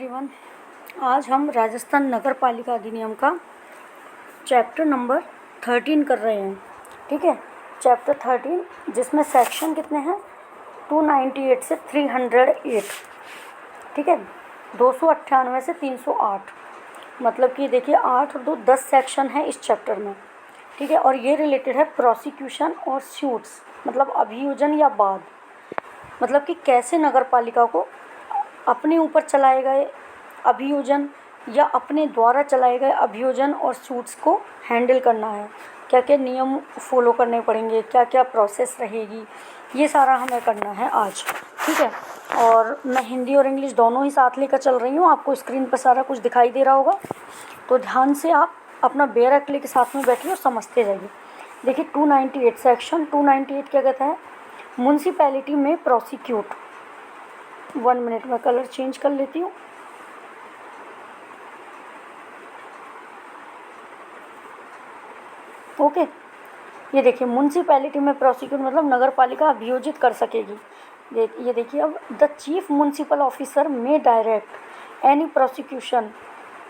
Everyone. आज हम राजस्थान नगर पालिका अधिनियम का चैप्टर नंबर 13 कर रहे हैं। ठीक है, चैप्टर 13 जिसमें सेक्शन कितने हैं 298 से 308। ठीक है, 298 से 308, मतलब कि देखिए 8 और 2 10 सेक्शन है इस चैप्टर में। ठीक है, और ये रिलेटेड है प्रोसिक्यूशन और सूट्स, मतलब अभियोजन या वाद, मतलब कि कैसे नगर पालिका को अपने ऊपर चलाए गए अभियोजन या अपने द्वारा चलाए गए अभियोजन और सूट्स को हैंडल करना है, क्या क्या नियम फॉलो करने पड़ेंगे, क्या क्या प्रोसेस रहेगी, ये सारा हमें करना है आज। ठीक है, और मैं हिंदी और इंग्लिश दोनों ही साथ लेकर चल रही हूँ। आपको स्क्रीन पर सारा कुछ दिखाई दे रहा होगा, तो ध्यान से आप अपना बेयर एक्ट लेके साथ में बैठिए और समझते जाइए। देखिए 298 सेक्शन 298 क्या कहता है, म्यूनसिपैलिटी में प्रोसिक्यूट। 1 मिनट में कलर चेंज कर लेती हूँ। ओके, ये देखिए म्यूनसिपैलिटी में प्रोसिक्यूट मतलब नगर पालिका अभियोजित कर सकेगी। ये देखिए, अब द चीफ म्यूनसिपल ऑफिसर में direct any prosecution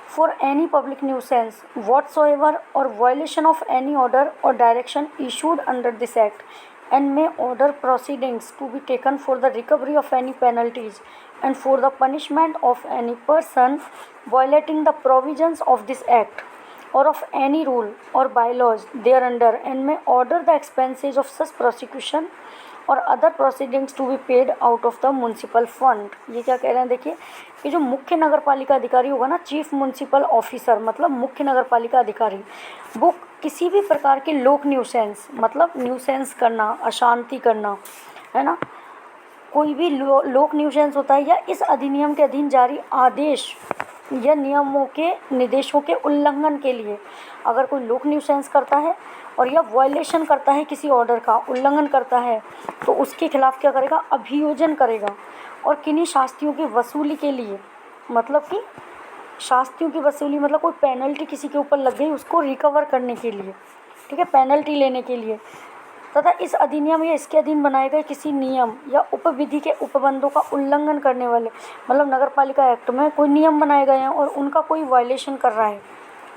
for any public nuisance whatsoever or violation of any order or direction issued under this act, and may order proceedings to be taken for the recovery of any penalties and for the punishment of any person violating the provisions of this act or of any rule or bylaws thereunder, and may order the expenses of such prosecution और other proceedings to be paid out of the municipal fund. ये क्या कह रहे हैं, देखिए ये जो मुख्य नगर पालिका अधिकारी होगा ना, चीफ म्यूनसिपल ऑफिसर मतलब मुख्य नगर पालिका अधिकारी, वो किसी भी प्रकार के लोक न्यूसेंस मतलब न्यूसेंस करना, अशांति करना, है ना, कोई भी लोक न्यूसेंस होता है या इस अधिनियम के अधीन जारी आदेश या नियमों के निर्देशों के उल्लंघन के लिए अगर कोई लोक न्यूसेंस करता है और या वायलेशन करता है, किसी ऑर्डर का उल्लंघन करता है, तो उसके खिलाफ क्या करेगा, अभियोजन करेगा। और किन्हीं शास्तियों की वसूली के लिए, मतलब कि शास्तियों की वसूली मतलब कोई पेनल्टी किसी के ऊपर लग गई उसको रिकवर करने के लिए, ठीक है, पेनल्टी लेने के लिए, तथा इस अधिनियम या इसके अधीन बनाए गए किसी नियम या उपविधि के उपबंधों का उल्लंघन करने वाले, मतलब नगर पालिका एक्ट में कोई नियम बनाए गए हैं और उनका कोई वायलेशन कर रहा है,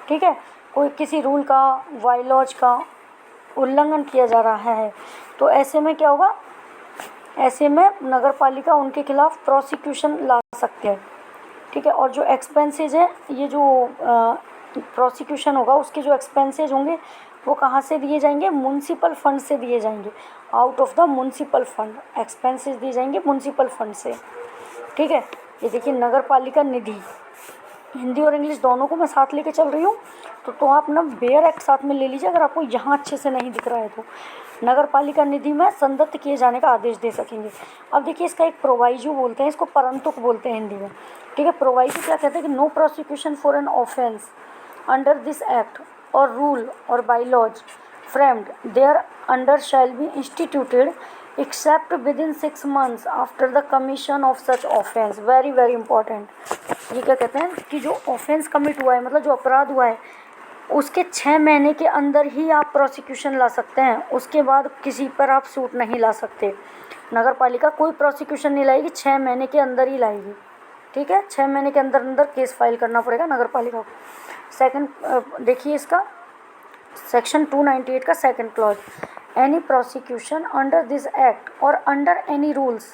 ठीक है, कोई किसी रूल का, बायलॉज का उल्लंघन किया जा रहा है, तो ऐसे में क्या होगा, ऐसे में नगर पालिका उनके खिलाफ प्रोसिक्यूशन ला सकते हैं। ठीक है, और जो एक्सपेंसेज है, ये जो प्रोसिक्यूशन होगा उसके जो एक्सपेंसेज होंगे वो कहाँ से दिए जाएंगे, म्यूनसिपल फंड से दिए जाएंगे, out of the municipal fund expenses दिए जाएंगे म्यूनसिपल फंड से। ठीक है, ये देखिए नगर पालिका निधि, हिंदी और इंग्लिश दोनों को मैं साथ लेके चल रही हूँ, तो आप ना बेयर एक्ट साथ में ले लीजिए अगर आपको यहाँ अच्छे से नहीं दिख रहा है तो। नगर पालिका निधि में संदत्त किए जाने का आदेश दे सकेंगे। अब देखिए इसका एक प्रोवाइजो बोलते हैं, इसको परंतुक बोलते हैं हिंदी में। ठीक है, प्रोवाइजो क्या कहते हैं कि no prosecution for an offence under this act और रूल और bylaws framed there under shall be instituted except within 6 months after the commission of such offence। very very important। ये क्या कहते हैं कि जो ऑफेंस कमिट हुआ है, मतलब जो अपराध हुआ है, उसके 6 महीने के अंदर ही आप प्रोसिक्यूशन ला सकते हैं, उसके बाद किसी पर आप सूट नहीं ला सकते। नगर पालिका कोई प्रोसिक्यूशन नहीं लाएगी, 6 महीने के अंदर ही लाएगी। ठीक है, 6 महीने के अंदर अंदर केस फाइल करना पड़ेगा नगर पालिका को। सेकंड देखिए इसका सेक्शन 298 का second clause, any prosecution under this act or under any rules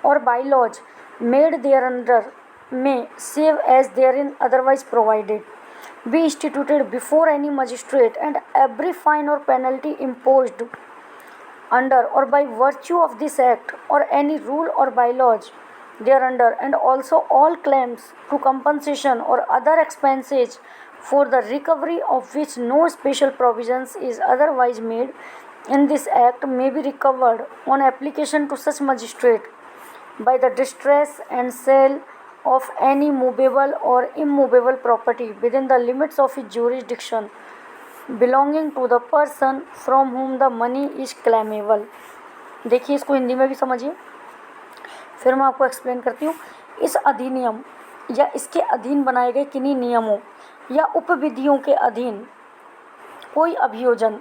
or bylaws made there under में save as therein otherwise provided be instituted before any magistrate and every fine or penalty imposed under or by virtue of this act or any rule और bylaws thereunder, and also all claims to compensation or other expenses for the recovery of which no special provisions is otherwise made in this act may be recovered on application to such magistrate by the distress and sale of any movable or immovable property within the limits of his jurisdiction belonging to the person from whom the money is claimable। देखिए इसको हिंदी में भी समझिए, फिर मैं आपको explain करती हूँ। इस अधिनियम या इसके अधीन बनाए गए किन्हीं नियमों या उपविधियों के अधीन कोई अभियोजन,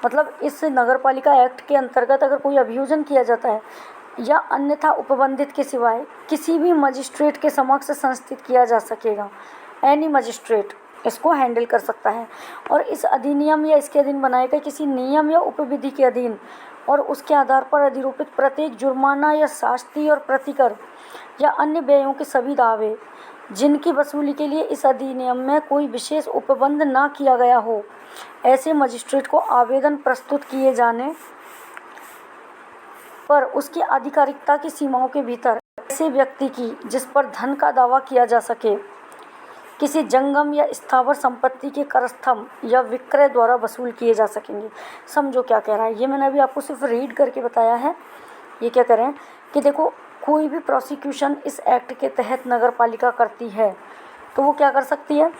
मतलब इस नगर पालिका एक्ट के अंतर्गत अगर कोई अभियोजन किया जाता है या अन्यथा उपबंधित के सिवाय किसी भी मजिस्ट्रेट के समक्ष संस्थित किया जा सकेगा। एनी मजिस्ट्रेट इसको हैंडल कर सकता है और इस अधिनियम या इसके अधीन बनाए गए किसी नियम या उपविधि के अधीन और उसके आधार पर अधिरोपित प्रत्येक जुर्माना या शास्ति और प्रतिकर या अन्य व्ययों के सभी दावे जिनकी वसूली के लिए इस अधिनियम में कोई विशेष उपबंध ना किया गया हो, ऐसे मजिस्ट्रेट को आवेदन प्रस्तुत किए जाने पर उसकी आधिकारिकता की सीमाओं के भीतर ऐसे व्यक्ति की जिस पर धन का दावा किया जा सके किसी जंगम या स्थावर संपत्ति के करस्थम या विक्रय द्वारा वसूल किए जा सकेंगे। समझो क्या कह रहा है, ये मैंने अभी आपको सिर्फ रीड करके बताया है। ये क्या कह रहे हैं कि देखो, कोई भी प्रोसिक्यूशन इस एक्ट के तहत नगर पालिका करती है तो वो क्या कर सकती है,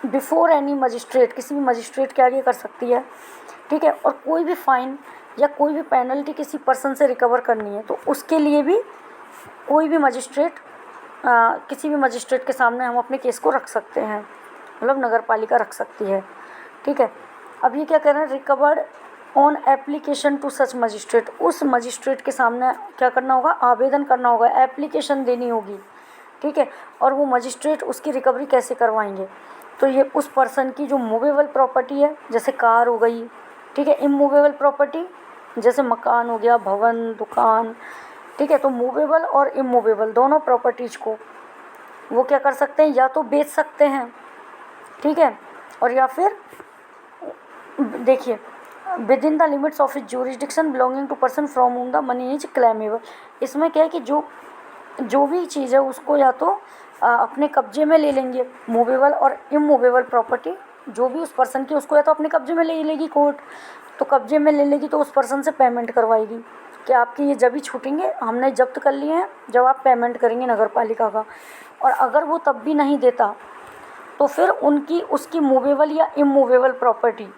बिफोर एनी मजिस्ट्रेट, किसी भी मजिस्ट्रेट के आगे कर सकती है, ठीक है। और कोई भी फाइन या कोई भी पेनल्टी किसी पर्सन से रिकवर करनी है तो उसके लिए भी कोई भी मजिस्ट्रेट किसी भी मजिस्ट्रेट के सामने हम अपने केस को रख सकते हैं, मतलब नगर पालिका रख सकती है, ठीक है। अब ये क्या कह रहे हैं, recovered on application to such magistrate, उस मजिस्ट्रेट के सामने क्या करना होगा, आवेदन करना होगा, एप्लीकेशन देनी होगी, ठीक है। और वो मजिस्ट्रेट उसकी रिकवरी कैसे करवाएंगे, तो ये उस पर्सन की जो मूवेबल प्रॉपर्टी है, जैसे कार हो गई, ठीक है, इमूवेबल प्रॉपर्टी जैसे मकान हो गया, भवन, दुकान, ठीक है। तो मूवेबल और इमूवेबल दोनों प्रॉपर्टीज को वो क्या कर सकते हैं, या तो बेच सकते हैं, ठीक है, और या फिर देखिए within the limits of it jurisdiction belonging to person from whom the money is claimable. इसमें क्या है कि जो भी चीज़ है उसको या तो अपने कब्जे में ले लेंगे, मूवेबल और इमूवेबल प्रॉपर्टी जो भी उस पर्सन की, उसको या तो अपने कब्जे में ले लेगी कोर्ट, तो कब्जे में ले लेगी तो उस पर्सन से पेमेंट करवाएगी कि आपकी ये जब ही छूटेंगे, हमने जब्त कर लिए हैं, जब आप पेमेंट करेंगे नगर पालिका का। और अगर वो तब भी नहीं देता तो फिर उसकी मूवेबल या इमूवेबल प्रॉपर्टी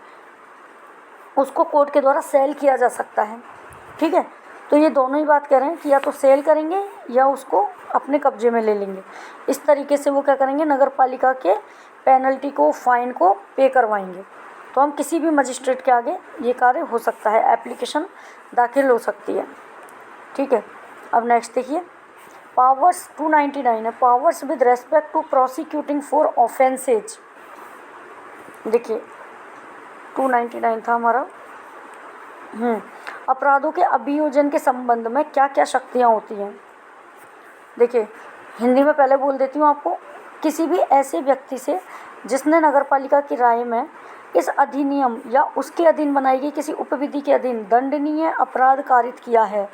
उसको कोर्ट के द्वारा सेल किया जा सकता है, ठीक है। तो ये दोनों ही बात कह रहे हैं कि या तो सेल करेंगे या उसको अपने कब्जे में ले लेंगे। इस तरीके से वो क्या करेंगे, नगर पालिका के पेनल्टी को, फाइन को पे करवाएंगे। तो हम किसी भी मजिस्ट्रेट के आगे ये कार्य हो सकता है, एप्लीकेशन दाखिल हो सकती है, ठीक है। अब नेक्स्ट देखिए, पावर्स 299 है, powers with respect to prosecuting for offences. देखिए 299 था हमारा। अपराधों के अभियोजन के संबंध में क्या क्या शक्तियाँ होती हैं। देखिए हिंदी में पहले बोल देती हूँ आपको, किसी भी ऐसे व्यक्ति से जिसने नगरपालिका की राय में इस अधिनियम या उसके अधीन बनाई गई किसी उपविधि के अधीन दंडनीय अपराध कारित किया है,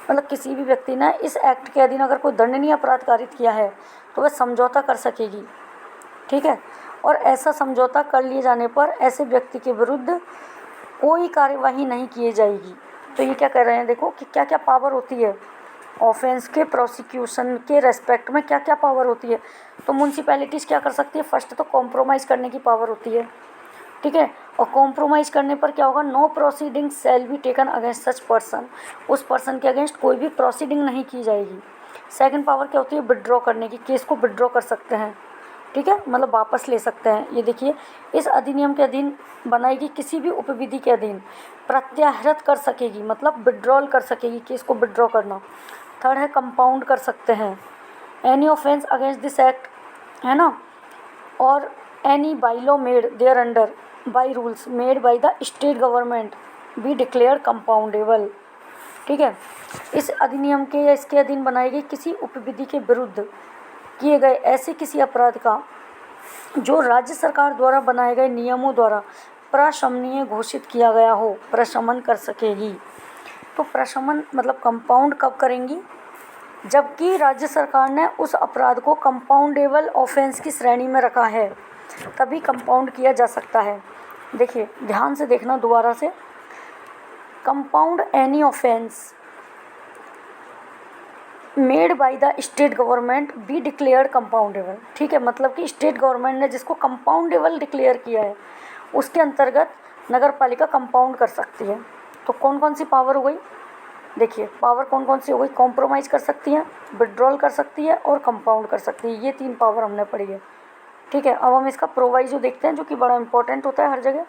मतलब किसी भी व्यक्ति ने इस एक्ट के अधीन अगर कोई दंडनीय अपराध कारित किया है तो वह समझौता कर सकेगी, ठीक है। और ऐसा समझौता कर लिए जाने पर ऐसे व्यक्ति के विरुद्ध कोई कार्यवाही नहीं की जाएगी। तो ये क्या कह रहे हैं, देखो कि क्या क्या पावर होती है ऑफेंस के प्रोसिक्यूशन के रेस्पेक्ट में, क्या क्या पावर होती है। तो म्यूनसिपैलिटीज़ क्या कर सकती है, फर्स्ट तो कॉम्प्रोमाइज़ करने की पावर होती है, ठीक है। और कॉम्प्रोमाइज़ करने पर क्या होगा, no proceeding shall be taken against such person, उस पर्सन के अगेंस्ट कोई भी प्रोसीडिंग नहीं की जाएगी। सेकंड पावर क्या होती है, विड्रॉ करने की, केस को विड्रॉ कर सकते हैं, ठीक है, मतलब वापस ले सकते हैं। ये देखिए इस अधिनियम के अधीन बनाएगी किसी भी उपविधि के अधीन प्रत्याहृत कर सकेगी, मतलब विड्रॉल कर सकेगी, केस को विड्रॉ करना। थर्ड है कंपाउंड कर सकते हैं, any offence against this act, है ना, और any bylaw made there under by rules made by the state government be declare compoundable, ठीक है। इस अधिनियम के या इसके अधीन बनाई गई किसी उपविधि के विरुद्ध किए गए ऐसे किसी अपराध का जो राज्य सरकार द्वारा बनाए गए नियमों द्वारा प्रशमनीय घोषित किया गया हो, प्रशमन कर सकेगी। तो प्रशमन मतलब कंपाउंड कब करेंगी, जबकि राज्य सरकार ने उस अपराध को कंपाउंडेबल ऑफेंस की श्रेणी में रखा है, तभी कंपाउंड किया जा सकता है। देखिए ध्यान से देखना दोबारा से, compound any offence made by the state government be declared compoundable, ठीक है, मतलब कि स्टेट गवर्नमेंट ने जिसको कंपाउंडेबल डिक्लेयर किया है उसके अंतर्गत नगर पालिका कंपाउंड कर सकती है। तो कौन कौन सी पावर हो गई, देखिए पावर कौन कौन सी हो गई, कॉम्प्रोमाइज़ कर सकती है, विड्रॉल कर सकती है और कंपाउंड कर सकती है। ये 3 पावर हमने पढ़ी है, ठीक है। अब हम इसका प्रोवाइजो देखते हैं जो कि बड़ा इंपॉर्टेंट होता है हर जगह।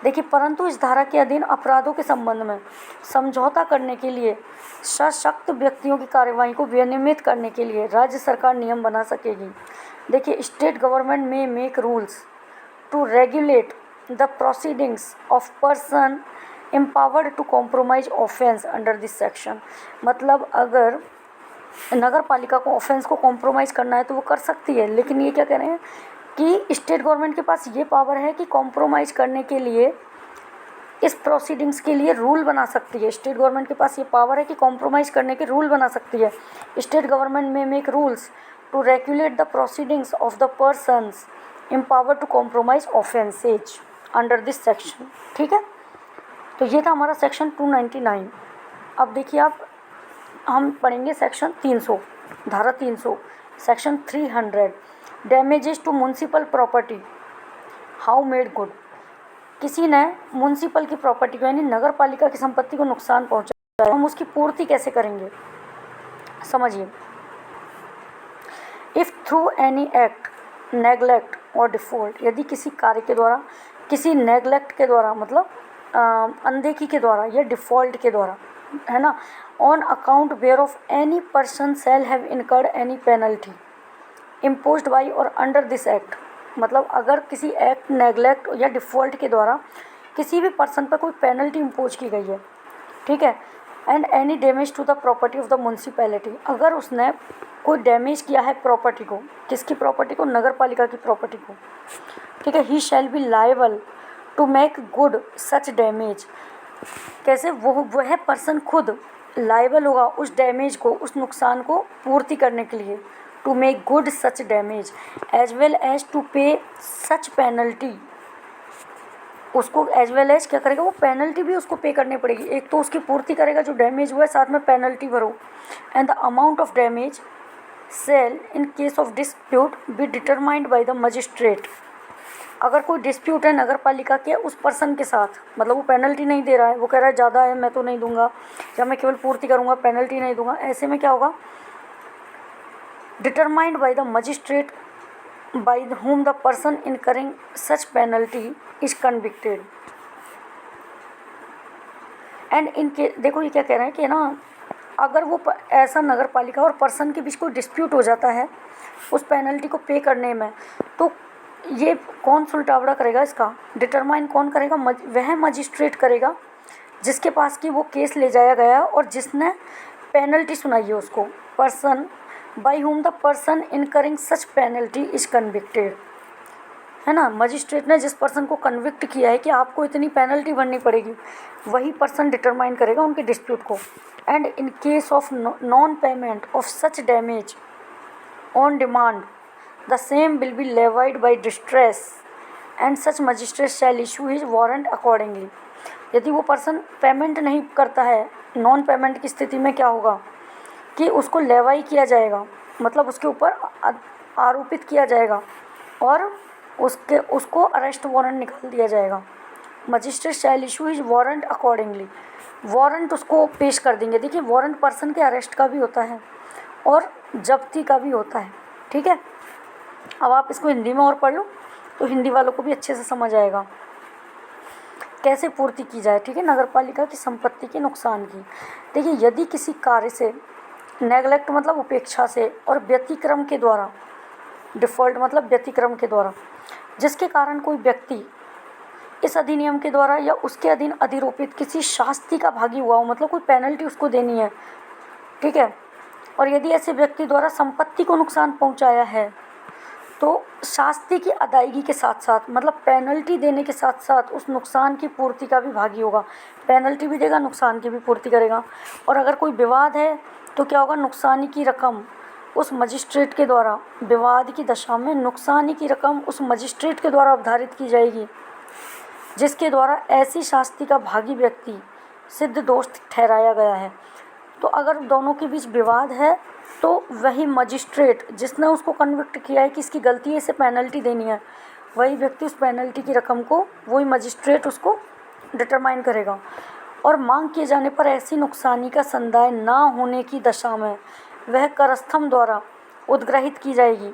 देखिए, परंतु इस धारा के अधीन अपराधों के संबंध में समझौता करने के लिए सशक्त व्यक्तियों की कार्यवाही को विनियमित करने के लिए राज्य सरकार नियम बना सकेगी। देखिए, state government may make rules to regulate the proceedings of person empowered to compromise offence under this section. मतलब अगर नगर पालिका को ऑफेंस को कॉम्प्रोमाइज़ करना है तो वो कर सकती है, लेकिन ये क्या कह रहे हैं कि स्टेट गवर्नमेंट के पास ये पावर है कि कॉम्प्रोमाइज़ करने के लिए, इस प्रोसीडिंग्स के लिए रूल बना सकती है। स्टेट गवर्नमेंट के पास ये पावर है कि कॉम्प्रोमाइज़ करने के रूल बना सकती है। State government may make rules to regulate the proceedings of the persons empowered to compromise offences under this section. ठीक है, तो ये था हमारा सेक्शन 299। अब देखिए, आप हम पढ़ेंगे सेक्शन 300, धारा 300, section 300 damages to municipal property how made good. किसी ने म्युनिसिपल की प्रॉपर्टी को यानी नगर पालिका की संपत्ति को नुकसान पहुंचाया, हम उसकी पूर्ति कैसे करेंगे, समझिए। If through any act, neglect और डिफ़ॉल्ट, यदि किसी कार्य के द्वारा, किसी नेगलेक्ट के द्वारा मतलब अनदेखी के द्वारा या डिफ़ॉल्ट के द्वारा, है ना, on account whereof any person shall have incurred any penalty imposed by और अंडर दिस एक्ट। मतलब अगर किसी एक्ट, नेगलेक्ट या डिफ़ॉल्ट के द्वारा किसी भी पर्सन पर कोई पेनल्टी इम्पोज की गई है, ठीक है, and any damage to the property of the municipality, अगर उसने कोई डैमेज किया है प्रॉपर्टी को, किसकी प्रॉपर्टी को, नगर पालिका की प्रॉपर्टी को, ठीक है, he shall be liable to make good such damage. कैसे, वह पर्सन खुद लायबल होगा उस डैमेज को, उस नुकसान को पूर्ति करने के लिए, to make good such damage as well as to pay such penalty. उसको एज वेल एज क्या करेगा, वो पेनल्टी भी उसको पे करनी पड़ेगी। एक तो उसकी पूर्ति करेगा जो डैमेज हुआ है, साथ में पेनल्टी भरो। And the amount of damage shall in case of dispute be determined by the magistrate. अगर कोई डिस्प्यूट है नगर पालिका के उस पर्सन के साथ, मतलब वो पेनल्टी नहीं दे रहा है, वो कह रहा है ज़्यादा है मैं तो नहीं दूंगा, या मैं केवल पूर्ति करूंगा पेनल्टी नहीं दूंगा, ऐसे में क्या होगा, determined by the magistrate by whom the person incurring such penalty is convicted and in case, देखो ये क्या कह रहे हैं कि ना, अगर वो ऐसा नगर पालिका और पर्सन के बीच कोई डिस्प्यूट हो जाता है उस पेनल्टी को पे करने में, तो ये कौन सुलटावड़ा करेगा, इसका डिटरमाइन कौन करेगा, वह मजिस्ट्रेट करेगा जिसके पास कि वो केस ले जाया गया और जिसने पेनल्टी सुनाई है उसको। Person by whom the person incurring such penalty is convicted, है ना, मजिस्ट्रेट ने जिस पर्सन को कन्विक्ट किया है कि आपको इतनी पेनल्टी भरनी पड़ेगी, वही पर्सन डिटरमाइन करेगा उनके डिस्प्यूट को। And in case of non payment of such damage on demand the same will be levied by distress and such magistrate shall issue his warrant accordingly. यदि वो पर्सन पेमेंट नहीं करता है, non payment की स्थिति में क्या होगा कि उसको लेवाई किया जाएगा, मतलब उसके ऊपर आरोपित किया जाएगा और उसको अरेस्ट वारंट निकाल दिया जाएगा। Magistrate shall issue his warrant accordingly, warrant उसको पेश कर देंगे। देखिए, वारंट पर्सन के अरेस्ट का भी होता है और जब्ती का भी होता है, ठीक है। अब आप इसको हिंदी में और पढ़ लो तो हिंदी वालों को भी अच्छे से समझ आएगा कैसे पूर्ति की जाए, ठीक है, नगर पालिका की संपत्ति के नुकसान की। देखिए, यदि किसी कार्य से नेगलेक्ट मतलब उपेक्षा से और व्यतिक्रम के द्वारा, डिफ़ॉल्ट मतलब व्यतिक्रम के द्वारा, जिसके कारण कोई व्यक्ति इस अधिनियम के द्वारा या उसके अधीन अधिरोपित किसी शास्ति का भागी हुआ हो, मतलब कोई पेनल्टी उसको देनी है, ठीक है, और यदि ऐसे व्यक्ति द्वारा संपत्ति को नुकसान पहुंचाया है तो शास्ति की अदायगी के साथ साथ, मतलब पेनल्टी देने के साथ साथ उस नुकसान की पूर्ति का भी भागी होगा। पेनल्टी भी देगा, नुकसान की भी पूर्ति करेगा। और अगर कोई विवाद है तो क्या होगा, नुकसानी की रकम उस मजिस्ट्रेट के द्वारा, विवाद की दशा में नुकसानी की रकम उस मजिस्ट्रेट के द्वारा अवधारित की जाएगी जिसके द्वारा ऐसी शास्ति का भागी व्यक्ति सिद्ध दोष ठहराया गया है। तो अगर दोनों के बीच विवाद है तो वही मजिस्ट्रेट जिसने उसको कन्विक्ट किया है कि इसकी गलती है, इसे पेनल्टी देनी है, वही व्यक्ति उस पेनल्टी की रकम को, वही मजिस्ट्रेट उसको डिटरमाइन करेगा। और मांग किए जाने पर ऐसी नुकसानी का संदाय ना होने की दशा में वह करस्थम द्वारा उद्ग्रहित की जाएगी,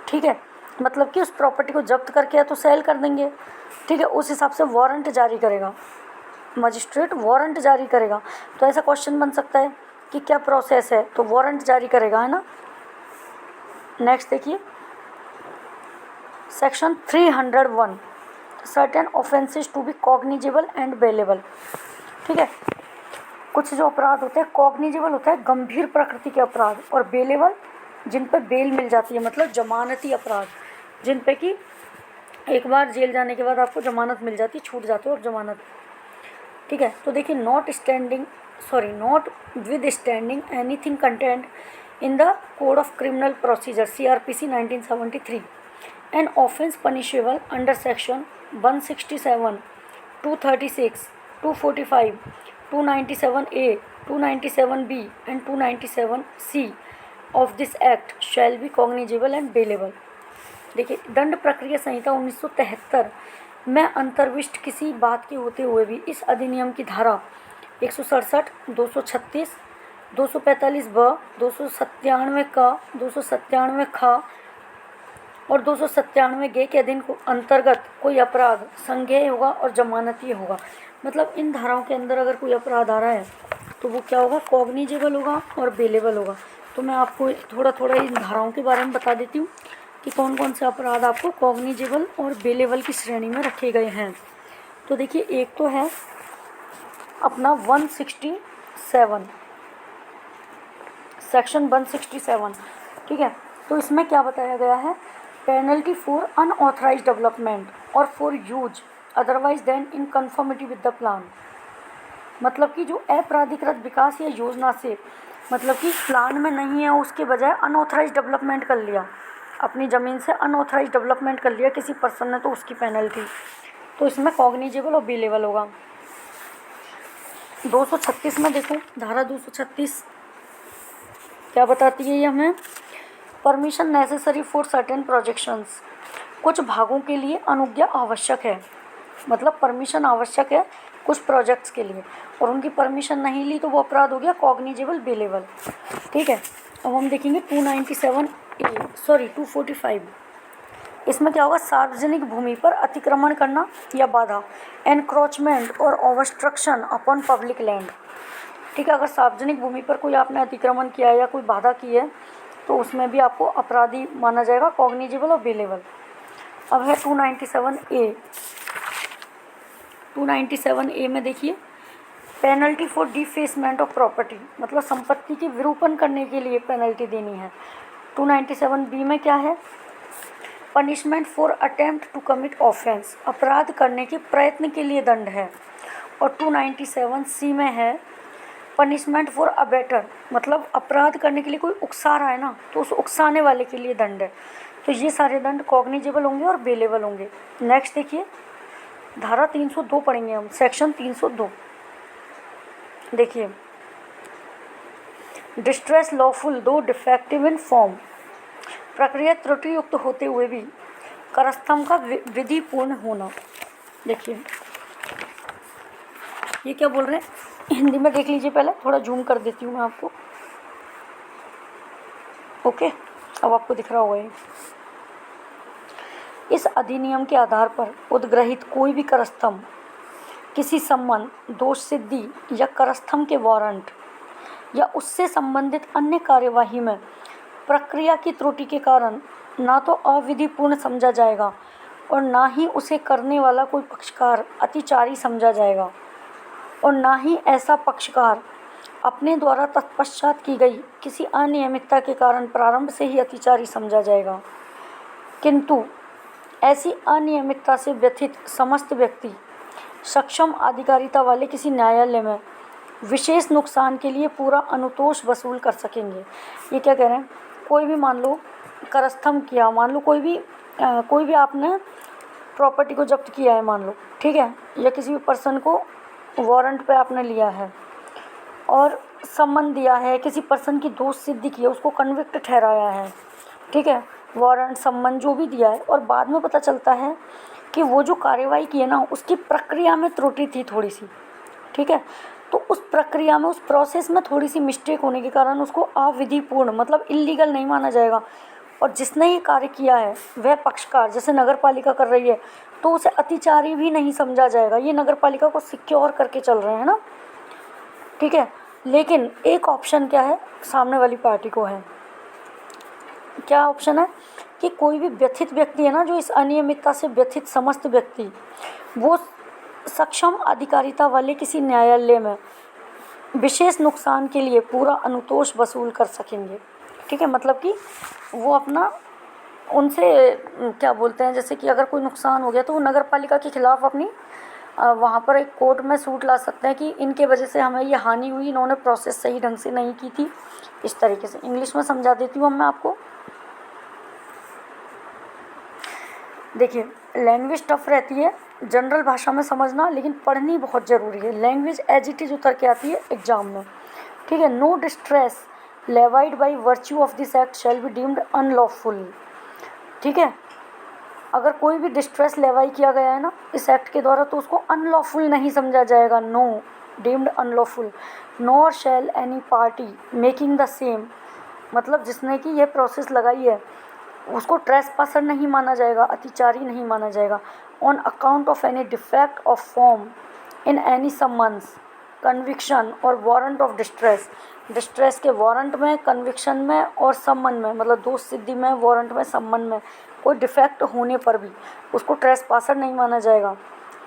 ठीक है। मतलब कि उस प्रॉपर्टी को जब्त करके या तो सेल कर देंगे, ठीक है, उस हिसाब से वारंट जारी करेगा, मजिस्ट्रेट वारंट जारी करेगा। तो ऐसा क्वेश्चन बन सकता है कि क्या प्रोसेस है, तो वारंट जारी करेगा, है ना। नेक्स्ट देखिए section 301 certain offences to be cognizable and bailable, ठीक है। कुछ जो अपराध होते हैं कॉग्निजेबल होता है गंभीर प्रकृति के अपराध, और बेलेबल जिन पर बेल मिल जाती है, मतलब जमानती अपराध, जिन पे कि एक बार जेल जाने के बाद आपको जमानत मिल जाती है, छूट जाते हो आप जमानत, ठीक है। तो देखिए not with standing anything content in the code of criminal procedure CRPC 1973 an offence punishable under section 167, 236, 245, 297A, 297B and 297C of this act shall B cognizable and bailable. देखिए दंड प्रक्रिया संहिता 1973 में अंतर्विष्ट किसी बात के होते हुए भी इस अधिनियम की धारा 167, 236, 245 ब, 297 का, 297 ख और 297 गे के अधीन अंतर्गत कोई अपराध संज्ञेय होगा और जमानतीय होगा। मतलब इन धाराओं के अंदर अगर कोई अपराध आ रहा है तो वो क्या होगा, कॉग्निजेबल होगा और बेलेबल होगा। तो मैं आपको थोड़ा थोड़ा इन धाराओं के बारे में बता देती हूँ कि कौन कौन से अपराध आपको कॉग्निजेबल और बेलेबल की श्रेणी में रखे गए हैं। तो देखिए एक तो है अपना 167, सेक्शन 167, ठीक है। तो इसमें क्या बताया गया है, पेनल्टी फॉर अनऑथराइज डेवलपमेंट और for use otherwise than in conformity with the plan. मतलब कि जो अपराधिकृत विकास या योजना से, मतलब कि प्लान में नहीं है उसके बजाय अनऑथराइज डेवलपमेंट कर लिया, अपनी ज़मीन से अनऑथराइज डेवलपमेंट कर लिया किसी पर्सन ने, तो उसकी पेनल्टी, तो इसमें कॉग्निजेबल और बेलेबल होगा। 236 में देखो, धारा 236 क्या बताती है ये हमें, permission necessary for certain projections, कुछ भागों के लिए अनुज्ञा आवश्यक है, मतलब परमिशन आवश्यक है कुछ प्रोजेक्ट्स के लिए, और उनकी परमिशन नहीं ली तो वो अपराध हो गया कॉग्निजेबल बेलेबल, ठीक है। अब हम देखेंगे 245। इसमें क्या होगा, सार्वजनिक भूमि पर अतिक्रमण करना या बाधा, एनक्रोचमेंट और ओवरस्ट्रक्शन अपॉन पब्लिक लैंड, ठीक है। अगर सार्वजनिक भूमि पर कोई आपने अतिक्रमण किया है या कोई बाधा की है तो उसमें भी आपको अपराधी माना जाएगा, कॉग्निजेबल और बेलेबल। अब है 297A। 297A में देखिए penalty for defacement of property, मतलब संपत्ति की विरूपण करने के लिए पेनल्टी देनी है। 297B में क्या है, punishment for attempt to commit offence, अपराध करने के प्रयत्न के लिए दंड है। और 297C में है पनिशमेंट फॉर अबेटर, मतलब अपराध करने के लिए कोई उकसा रहा है ना, तो उस उकसाने वाले के लिए दंड है। तो ये सारे दंड कॉग्निजेबल होंगे और बेलेबल होंगे। नेक्स्ट देखिए धारा 302 पढ़ेंगे हम, सेक्शन 302। देखिए डिस्ट्रेस लॉफुल दो डिफेक्टिव इन फॉर्म, प्रक्रिया त्रुटियुक्त होते हुए भी करस्तंभ का विधिपूर्ण होना। देखिए ये क्या बोल रहे हैं, हिंदी में देख लीजिए, पहले थोड़ा जूम कर देती हूँ मैं आपको, ओके। अब आपको दिख रहा होगा ये, इस अधिनियम के आधार पर उद्ग्रहित कोई भी करस्तंभ किसी सम्मन, दोष सिद्धि या करस्तंभ के वारंट या उससे संबंधित अन्य कार्यवाही में प्रक्रिया की त्रुटि के कारण ना तो अविधिपूर्ण समझा जाएगा और ना ही उसे करने वाला कोई पक्षकार अतिचारी समझा जाएगा, और ना ही ऐसा पक्षकार अपने द्वारा तत्पश्चात की गई किसी अनियमितता के कारण प्रारंभ से ही अतिचारी समझा जाएगा। किंतु ऐसी अनियमितता से व्यथित समस्त व्यक्ति सक्षम अधिकारिता वाले किसी न्यायालय में विशेष नुकसान के लिए पूरा अनुतोष वसूल कर सकेंगे। ये क्या कह रहे हैं, कोई भी मान लो करस्तंभ किया, मान लो कोई भी आपने प्रॉपर्टी को जब्त किया है मान लो, ठीक है, या किसी भी पर्सन को वारंट पे आपने लिया है और सम्मन दिया है, किसी पर्सन की दोष सिद्धि की है, उसको कन्विक्ट ठहराया है, ठीक है, वारंट सम्मन जो भी दिया है, और बाद में पता चलता है कि वो जो कार्यवाही की है ना उसकी प्रक्रिया में त्रुटि थी थोड़ी सी, ठीक है, तो उस प्रक्रिया में, उस प्रोसेस में थोड़ी सी मिस्टेक होने के कारण उसको अविधिपूर्ण, मतलब इल्लीगल नहीं माना जाएगा, और जिसने ये कार्य किया है वह पक्षकार, जैसे नगर पालिका कर रही है, तो उसे अतिचारी भी नहीं समझा जाएगा। ये नगर पालिका को सिक्योर करके चल रहे हैं ना, ठीक है। लेकिन एक ऑप्शन क्या है, सामने वाली पार्टी को है, क्या ऑप्शन है कि कोई भी व्यथित व्यक्ति है ना, जो इस अनियमितता से व्यथित समस्त व्यक्ति, वो सक्षम अधिकारिता वाले किसी न्यायालय में विशेष नुकसान के लिए पूरा अनुतोष वसूल कर सकेंगे, ठीक है। मतलब कि वो अपना उनसे क्या बोलते हैं, जैसे कि अगर कोई नुकसान हो गया तो वो नगर पालिका के खिलाफ अपनी वहाँ पर एक कोर्ट में सूट ला सकते हैं कि इनके वजह से हमें ये हानि हुई, इन्होंने प्रोसेस सही ढंग से नहीं की थी। इस तरीके से इंग्लिश में समझा देती हूँ मैं आपको। देखिए, लैंग्वेज टफ रहती है जनरल भाषा में समझना, लेकिन पढ़नी बहुत ज़रूरी है। लैंग्वेज एज इट इज़ उतर के आती है एग्जाम में, ठीक है। No distress levied by virtue of this act shall be deemed unlawful, ठीक है। अगर कोई भी डिस्ट्रेस लेवाई किया गया है ना इस एक्ट के द्वारा, तो उसको अनलॉफुल नहीं समझा जाएगा, no deemed unlawful. Nor shall any party making the same, मतलब जिसने कि यह प्रोसेस लगाई है उसको ट्रेसपासर नहीं माना जाएगा, अतिचारी नहीं माना जाएगा। On account of any defect of form in any summons, conviction और वारंट ऑफ डिस्ट्रेस, डिस्ट्रेस के वारंट में, कन्विक्शन में और सम्मन में, मतलब दोष सिद्धि में, वारंट में, सम्मन में कोई डिफेक्ट होने पर भी उसको ट्रेसपासर नहीं माना जाएगा,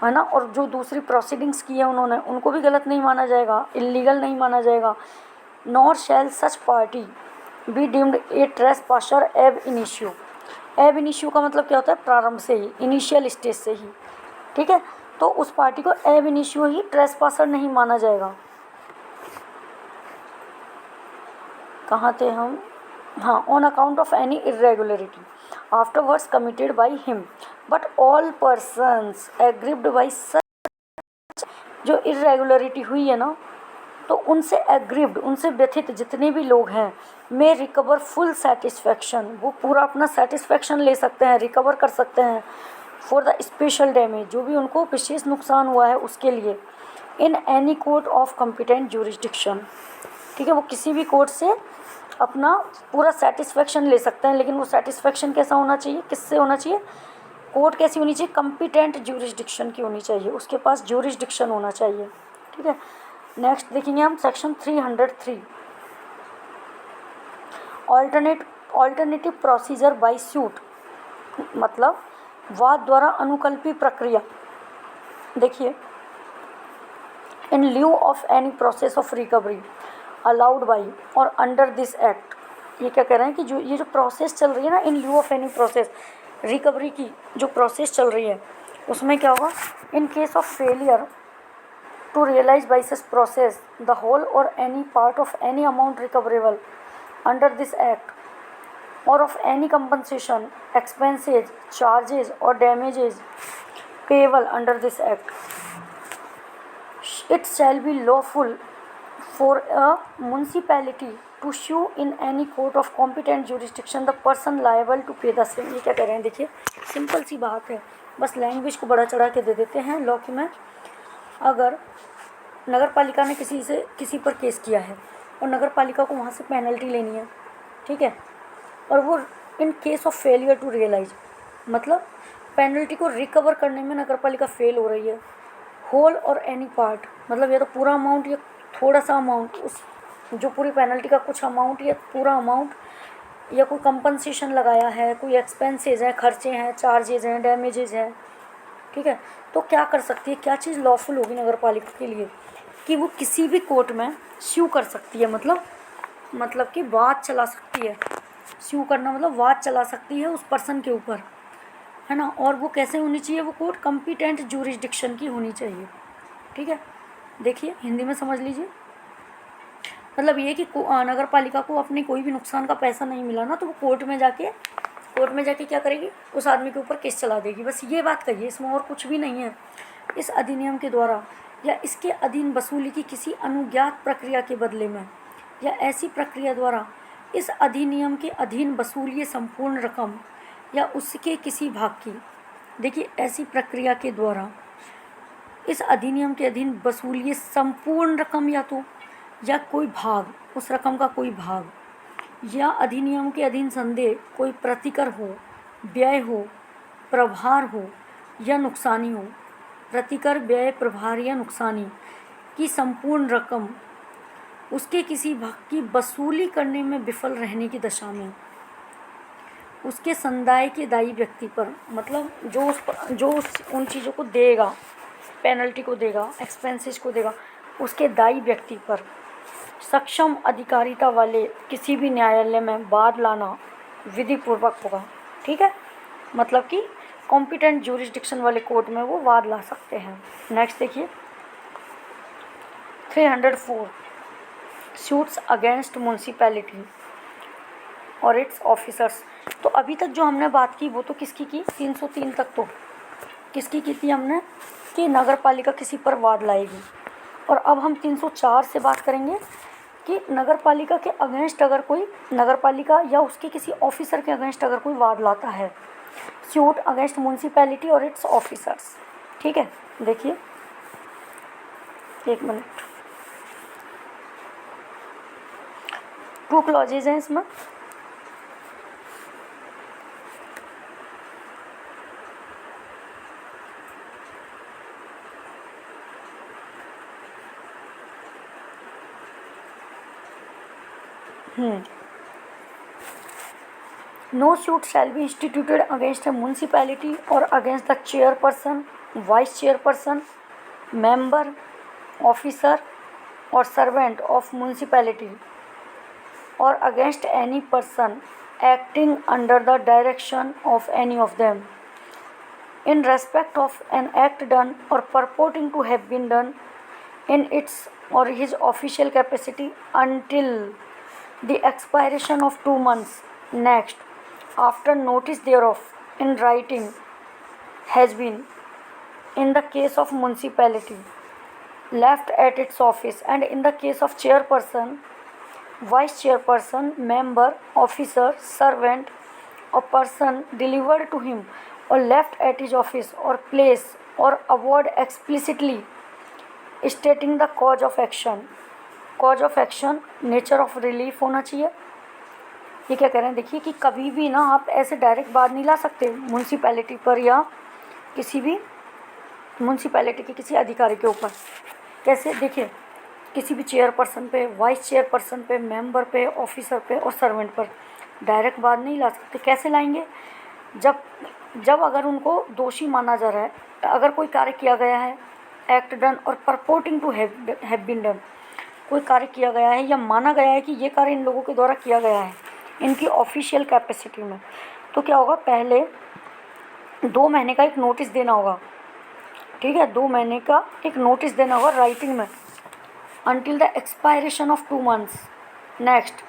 है ना। और जो दूसरी प्रोसीडिंग्स की है उन्होंने, उनको भी गलत नहीं माना जाएगा, इलीगल नहीं माना जाएगा। Nor shall such party be deemed a trespasser ab initio. एब इनिशियो का मतलब क्या होता है, प्रारंभ से ही, इनिशियल स्टेज से ही, ठीक है। तो उस पार्टी को एब इनिशियो ही ट्रेसपासर नहीं माना जाएगा। कहाँ थे हम, हाँ, on account of any irregularity afterwards committed by him, but all persons aggrieved by सच, जो इरेगुलरिटी हुई है ना, तो उनसे एग्रीव्ड, उनसे व्यथित जितने भी लोग हैं, में रिकवर फुल सेटिस्फैक्शन, वो पूरा अपना सेटिस्फैक्शन ले सकते हैं, रिकवर कर सकते हैं फॉर द स्पेशल डैमेज, जो भी उनको विशेष नुकसान हुआ है उसके लिए, in any court of competent jurisdiction, ठीक है। वो किसी भी कोर्ट से अपना पूरा सेटिस्फैक्शन ले सकते हैं, लेकिन वो सेटिस्फैक्शन कैसा होना चाहिए, किससे होना चाहिए, कोर्ट कैसी होनी चाहिए, कॉम्पिटेंट ज्यूरिसडिक्शन की होनी चाहिए, उसके पास ज्यूरिसडिक्शन होना चाहिए, ठीक है। नेक्स्ट देखेंगे हम section 303, alternative procedure by suit, मतलब वाद द्वारा अनुकल्पी प्रक्रिया। देखिए, in lieu of any process of recovery allowed by और अंडर दिस एक्ट, ये क्या कह रहे हैं कि जो ये जो प्रोसेस चल रही है ना, in lieu of any process, recovery की जो प्रोसेस चल रही है उसमें क्या होगा, in case of failure to realize by such process the whole or any part of any amount recoverable under this act or of any compensation, expenses, charges or damages payable under this act, it shall be lawful for a municipality to sue in any court of competent jurisdiction the person liable to pay the same। ये क्या कह रहे हैं, देखिए simple सी बात है, बस language को बढ़ा चढ़ा के दे देते हैं लॉ की में। अगर नगर पालिका ने किसी पर केस किया है और नगर पालिका को वहाँ से पेनल्टी लेनी है, ठीक है, और वो in case of failure to realise, मतलब पेनल्टी को रिकवर करने में नगर पालिका फेल हो रही है, होल और एनी पार्ट, मतलब या तो पूरा अमाउंट या थोड़ा सा अमाउंट, उस जो पूरी पेनल्टी का कुछ अमाउंट या पूरा अमाउंट, या कोई कंपनसेशन लगाया है, कोई एक्सपेंसेस हैं, खर्चे हैं, चार्जेज हैं, डैमेजेस हैं, ठीक है। तो क्या कर सकती है, क्या चीज़ लॉफुल होगी नगर पालिका के लिए, कि वो किसी भी कोर्ट में स्यू कर सकती है, मतलब कि वाद चला सकती है। स्यू करना मतलब वाद चला सकती है उस पर्सन के ऊपर, है ना। और वो कैसे होनी चाहिए, वो कोर्ट कॉम्पिटेंट ज्यूरिसडिक्शन की होनी चाहिए, ठीक है। देखिए हिंदी में समझ लीजिए, मतलब ये कि नगर पालिका को अपने कोई भी नुकसान का पैसा नहीं मिला ना, तो वो कोर्ट में जाके क्या करेगी, उस आदमी के ऊपर केस चला देगी, बस ये बात कहिए, इसमें और कुछ भी नहीं है। इस अधिनियम के द्वारा या इसके अधीन वसूली की किसी अनुज्ञात प्रक्रिया के बदले में या ऐसी प्रक्रिया द्वारा इस अधिनियम के अधीन वसूली संपूर्ण रकम या उसके किसी भाग की, देखिए ऐसी प्रक्रिया के द्वारा इस अधिनियम के अधीन वसूली संपूर्ण रकम या कोई भाग, उस रकम का कोई भाग, या अधिनियम के अधीन संदेह कोई प्रतिकर हो, व्यय हो, प्रभार हो या नुकसानी हो, प्रतिकर, व्यय, प्रभार या नुकसानी की संपूर्ण रकम उसके किसी भाग की वसूली करने में विफल रहने की दशा में उसके संदाय के दायी व्यक्ति पर, मतलब जो उन चीज़ों को देगा, पेनल्टी को देगा, एक्सपेंसेस को देगा, उसके दायी व्यक्ति पर सक्षम अधिकारिता वाले किसी भी न्यायालय में वाद लाना विधिपूर्वक होगा। ठीक है, मतलब कि कॉम्पिटेंट ज्यूरिसडिक्शन वाले कोर्ट में वो वाद ला सकते हैं। नेक्स्ट देखिए 304 सूट्स अगेंस्ट म्यूनसिपैलिटी और इट्स ऑफिसर्स। तो अभी तक जो हमने बात की वो तो किसकी की, 303 तक तो किसकी की थी हमने, कि नगर पालिका किसी पर वाद लाएगी। और अब हम 304 से बात करेंगे कि नगर पालिका के अगेंस्ट अगर कोई, नगर पालिका या उसके किसी ऑफिसर के अगेंस्ट अगर कोई वाद लाता है, सूट अगेंस्ट म्यूनसिपैलिटी और इट्स ऑफिसर्स। ठीक है, देखिए एक मिनट, 2 क्लॉजेज हैं इसमें। No suit shall be instituted against a municipality or against the chairperson, vice chairperson, member, officer or servant of municipality or against any person acting under the direction of any of them in respect of an act done or purporting to have been done in its or his official capacity until the expiration of 2 months next after notice thereof in writing has been, in the case of municipality, left at its office, and in the case of chairperson, vice chairperson, member, officer, servant or person delivered to him or left at his office or place or award explicitly stating the cause of action, nature of relief होना चाहिए। ये क्या कह रहे हैं, देखिए कि कभी भी ना आप ऐसे डायरेक्ट बात नहीं ला सकते म्यूनसिपैलिटी पर या किसी भी म्यूनसिपैलिटी के किसी अधिकारी के ऊपर। कैसे, देखिए किसी भी चेयरपर्सन पे, वाइस चेयरपर्सन पे, मेंबर पे, ऑफिसर पे और सर्वेंट पर डायरेक्ट बात नहीं ला सकते। कैसे लाएंगे, जब अगर उनको दोषी माना जा रहा है, अगर कोई कार्य किया गया है, एक्ट डन और परपोर्टिंग टू हैव बीन डन, कोई कार्य किया गया है या माना गया है कि ये कार्य इन लोगों के द्वारा किया गया है इनकी ऑफिशियल कैपेसिटी में, तो क्या होगा, पहले 2 महीने का एक नोटिस देना होगा। ठीक है, 2 महीने का एक नोटिस देना होगा राइटिंग में, until the expiration of 2 months next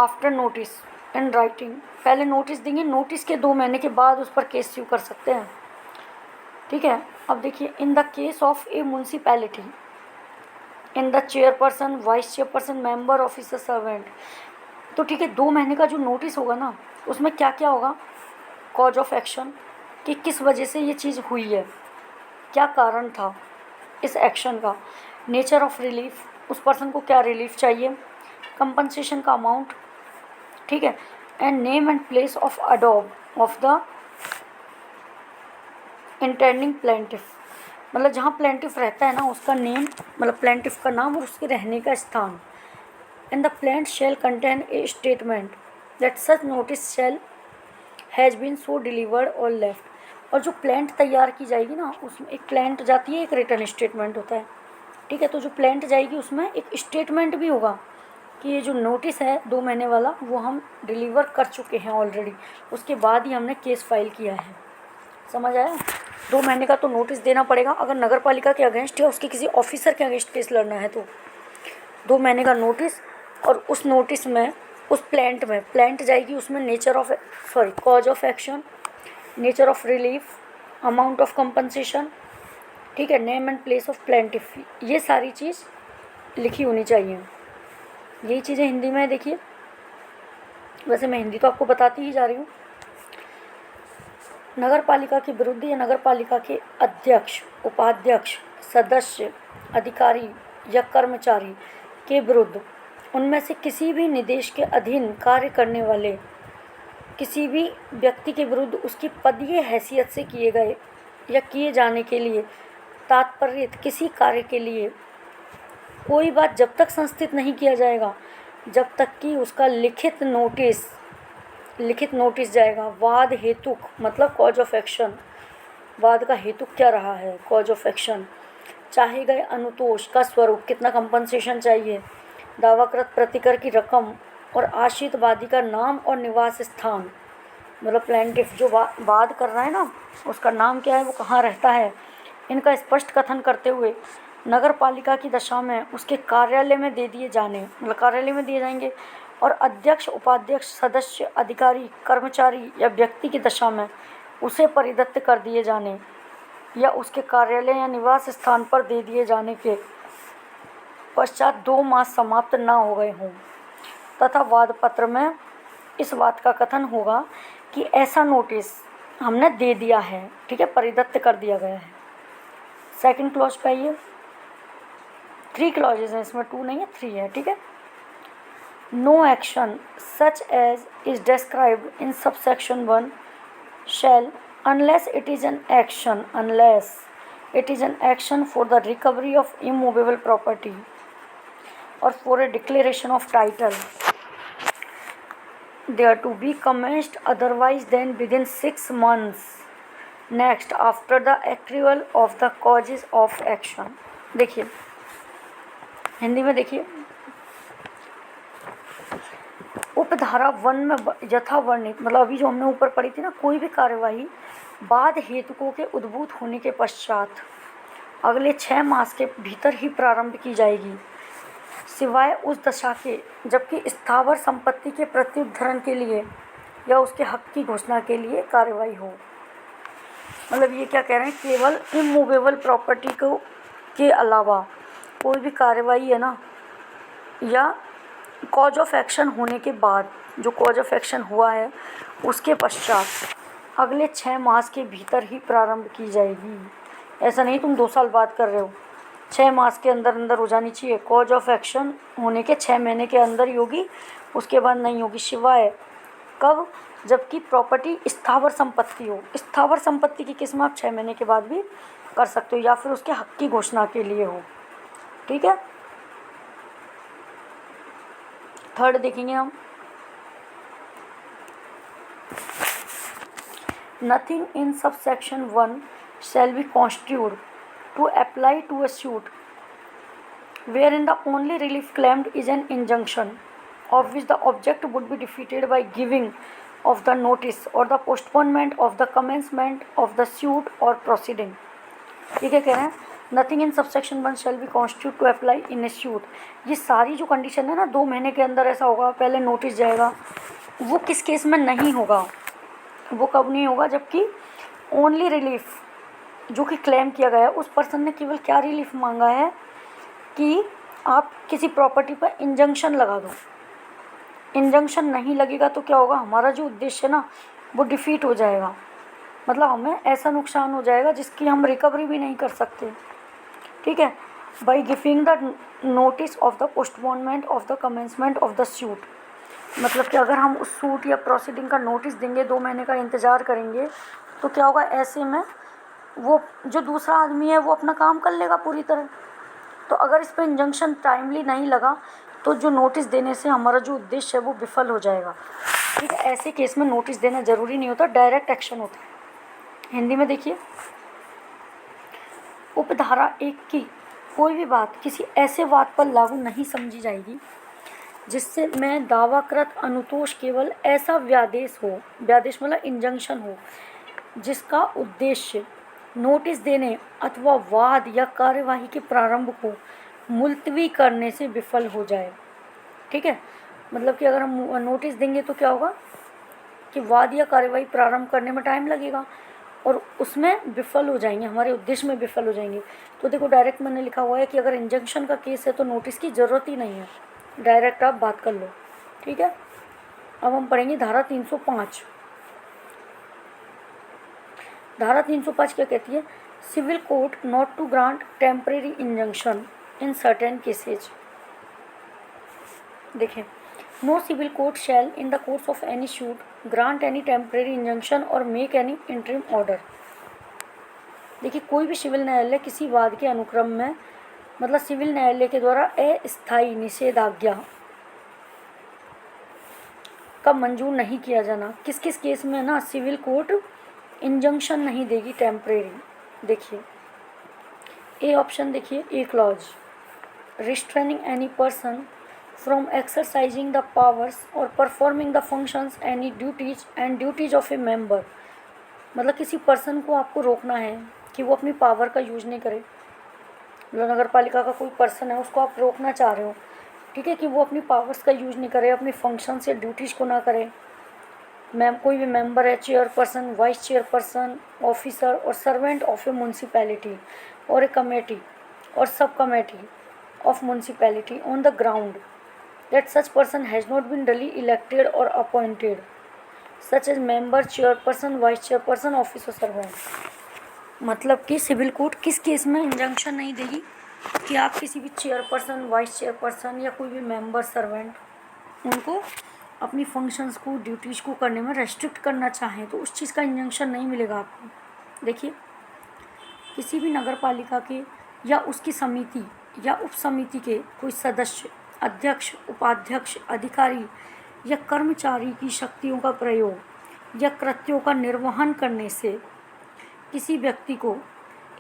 after notice in writing। पहले नोटिस देंगे, नोटिस के 2 महीने के बाद उस पर केस इश्यू कर सकते हैं। ठीक है, अब देखिए in the case of a municipality, in the chairperson, vice chairperson, member, officer, servant. तो ठीक है, 2 महीने का जो नोटिस होगा ना, उसमें क्या क्या होगा, कॉज ऑफ एक्शन, कि किस वजह से ये चीज़ हुई है, क्या कारण था इस एक्शन का, नेचर ऑफ रिलीफ, उस पर्सन को क्या रिलीफ चाहिए, कंपनसेशन का अमाउंट। ठीक है, and name and place of adopt of the intending plaintiff, मतलब जहाँ प्लेंटिफ रहता है ना उसका नेम, मतलब प्लेंटिफ का नाम और उसके रहने का स्थान। And the plaint shall contain a statement that such notice shall has been so delivered और लेफ्ट। और जो प्लेंट तैयार की जाएगी ना, उसमें एक प्लेंट जाती है, एक रिटर्न स्टेटमेंट होता है। ठीक है, तो जो प्लेंट जाएगी उसमें एक स्टेटमेंट भी होगा कि ये जो नोटिस है 2 महीने वाला वो हम डिलीवर कर चुके हैं ऑलरेडी, उसके बाद ही हमने केस फाइल किया है। समझ आया, 2 महीने का तो नोटिस देना पड़ेगा अगर नगर पालिका के अगेंस्ट या उसके किसी ऑफिसर के अगेंस्ट केस लड़ना है तो 2 महीने का नोटिस। और उस नोटिस में, उस प्लेंट में, प्लेंट जाएगी उसमें nature of cause of action, nature of relief, amount of compensation. ठीक है, name and place of plaintiff, ये सारी चीज़ लिखी होनी चाहिए। यही चीज़ें हिंदी में देखिए, वैसे मैं हिंदी तो आपको बताती ही जा रही हूँ। नगर पालिका के विरुद्ध या नगर पालिका के अध्यक्ष, उपाध्यक्ष, सदस्य, अधिकारी या कर्मचारी के विरुद्ध उनमें से किसी भी निर्देश के अधीन कार्य करने वाले किसी भी व्यक्ति के विरुद्ध उसकी पदीय हैसियत से किए गए या किए जाने के लिए तात्पर्य किसी कार्य के लिए कोई बात जब तक संस्थित नहीं किया जाएगा जब तक कि उसका लिखित नोटिस जाएगा। वाद हेतुक मतलब कॉज ऑफ एक्शन, वाद का हेतु क्या रहा है, कॉज ऑफ एक्शन। चाहे गए अनुतोष का स्वरूप, कितना कंपनसेशन चाहिए, दावाकृत प्रतिकर की रकम और आश्रित वादी का नाम और निवास स्थान, मतलब प्लेंटिफ जो वाद कर रहा है ना उसका नाम क्या है, वो कहाँ रहता है, इनका स्पष्ट कथन करते हुए नगर पालिका की दशा में उसके कार्यालय में दे दिए जाने, मतलब कार्यालय में दिए जाएंगे, और अध्यक्ष उपाध्यक्ष सदस्य अधिकारी कर्मचारी या व्यक्ति की दशा में उसे परिदत्त कर दिए जाने या उसके कार्यालय या निवास स्थान पर दे दिए जाने के पश्चात 2 मास समाप्त न हो गए हों तथा वाद पत्र में इस बात का कथन होगा कि ऐसा नोटिस हमने दे दिया है, ठीक है, परिदत्त कर दिया गया है। सेकंड क्लॉज पे ये 3 क्लॉजेज हैं, इसमें 2 नहीं है 3 है, ठीक है। No action such as is described in subsection 1 shall unless it is an action for the recovery of immovable property or for a declaration of title, they are to be commenced otherwise than within 6 months next after the accrual of the causes of action। देखिए हिंदी में देखिए, उपधारा 1 में यथावर्णित, मतलब अभी जो हमने ऊपर पढ़ी थी ना, कोई भी कार्यवाही बाद हेतुकों के उद्भूत होने के पश्चात अगले 6 मास के भीतर ही प्रारंभ की जाएगी, सिवाय उस दशा के जबकि स्थावर संपत्ति के प्रत्युत्थरण के लिए या उसके हक की घोषणा के लिए कार्यवाही हो। मतलब ये क्या कह रहे हैं, केवल इमूवेबल प्रॉपर्टी को के अलावा कोई भी कार्यवाही है ना, या कॉज ऑफ एक्शन होने के बाद, जो कॉज ऑफ एक्शन हुआ है उसके पश्चात अगले 6 मास के भीतर ही प्रारंभ की जाएगी। ऐसा नहीं तुम 2 साल बाद कर रहे हो, 6 मास के अंदर अंदर हो जानी चाहिए। कॉज ऑफ एक्शन होने के 6 महीने के अंदर ही होगी, उसके बाद नहीं होगी, सिवाय कब, जबकि प्रॉपर्टी स्थावर संपत्ति हो। स्थावर संपत्ति की किस्म आप 6 महीने के बाद भी कर सकते हो या फिर उसके हक की घोषणा के लिए हो, ठीक है। थर्ड देखेंगे हम, nothing in subsection 1 shall be construed to apply to a suit wherein the only relief claimed is an injunction of which the object would be defeated by giving of the notice or the postponement of the commencement of the suit or proceeding। ये क्या कह रहे हैं, nothing in subsection 1 shall be constituted to apply in a suit। ये सारी जो condition है ना, 2 महीने के अंदर ऐसा होगा, पहले नोटिस जाएगा, वो किस केस में नहीं होगा, वो कब नहीं होगा, जबकि ओनली रिलीफ जो कि क्लेम किया गया है, उस पर्सन ने केवल क्या रिलीफ मांगा है कि आप किसी प्रॉपर्टी पर इंजंक्शन लगा दो। इंजंक्शन नहीं लगेगा तो क्या होगा, हमारा जो उद्देश्य है ना वो डिफीट हो जाएगा, मतलब हमें ऐसा नुकसान हो जाएगा जिसकी हम रिकवरी भी नहीं कर सकते, ठीक है। By giving the notice of the postponement of the commencement of the suit, मतलब कि अगर हम उस सूट या प्रोसीडिंग का नोटिस देंगे, 2 महीने का इंतज़ार करेंगे, तो क्या होगा, ऐसे में वो जो दूसरा आदमी है वो अपना काम कर लेगा पूरी तरह। तो अगर इस पर इंजंक्शन टाइमली नहीं लगा तो जो नोटिस देने से हमारा जो उद्देश्य है वो विफल हो जाएगा, ठीक है। ऐसे केस में नोटिस देना ज़रूरी नहीं होता, डायरेक्ट एक्शन होता है। हिंदी में देखिए, उपधारा 1 की कोई भी बात किसी ऐसे वाद पर लागू नहीं समझी जाएगी जिससे मैं दावाकृत अनुतोष केवल ऐसा व्यादेश हो, व्यादेश मतलब इंजंक्शन हो, जिसका उद्देश्य नोटिस देने अथवा वाद या कार्यवाही के प्रारंभ को मुलतवी करने से विफल हो जाए, ठीक है। मतलब कि अगर हम नोटिस देंगे तो क्या होगा कि वाद या कार्यवाही प्रारंभ करने में टाइम लगेगा और उसमें विफल हो जाएंगे, हमारे उद्देश्य में विफल हो जाएंगे। तो देखो डायरेक्ट मैंने लिखा हुआ है कि अगर इंजंक्शन का केस है तो नोटिस की ज़रूरत ही नहीं है, डायरेक्ट आप बात कर लो, ठीक है। अब हम पढ़ेंगे धारा 305। धारा 305 क्या कहती है, civil court not to grant temporary injunction in certain cases. देखिए, no civil court shall in the course of any suit grant any temporary injunction or make any interim order. देखिए, कोई भी सिविल न्यायालय किसी वाद के अनुक्रम में मतलब सिविल न्यायालय के द्वारा अस्थायी निषेधाज्ञा का मंजूर नहीं किया जाना। किस किस केस में ना सिविल कोर्ट इंजंक्शन नहीं देगी टेम्परेरी। देखिए ए ऑप्शन, देखिए A clause, restraining any person from exercising the powers or performing the functions any duties of a member. मतलब किसी पर्सन को आपको रोकना है कि वो अपनी पावर का यूज नहीं करे। मतलब नगर पालिका का कोई पर्सन है, उसको आप रोकना चाह रहे हो, ठीक है, कि वो अपनी पावर्स का यूज नहीं करे, अपनी फंक्शंस या ड्यूटीज़ को ना करे। कोई भी मेंबर है, चेयरपर्सन, वाइस चेयरपर्सन, ऑफिसर और सर्वेंट ऑफ ए म्यूनसिपैलिटी और ए कमेटी और sub committee of municipality on the ground that such person has not been duly elected और appointed such as member, chairperson, vice chairperson, officer, servant. मतलब कि civil court किस case में injunction नहीं देगी कि आप किसी भी चेयरपर्सन, वाइस चेयरपर्सन या कोई भी मेंबर, सर्वेंट, उनको अपनी फंक्शंस को, ड्यूटीज़ को करने में रेस्ट्रिक्ट करना चाहें तो उस चीज़ का इंजंक्शन नहीं मिलेगा आपको। देखिए, किसी भी नगर पालिका के या उसकी समिति या उप समिति के कोई सदस्य, अध्यक्ष, उपाध्यक्ष, अधिकारी या कर्मचारी की शक्तियों का प्रयोग या कृत्यों का निर्वहन करने से किसी व्यक्ति को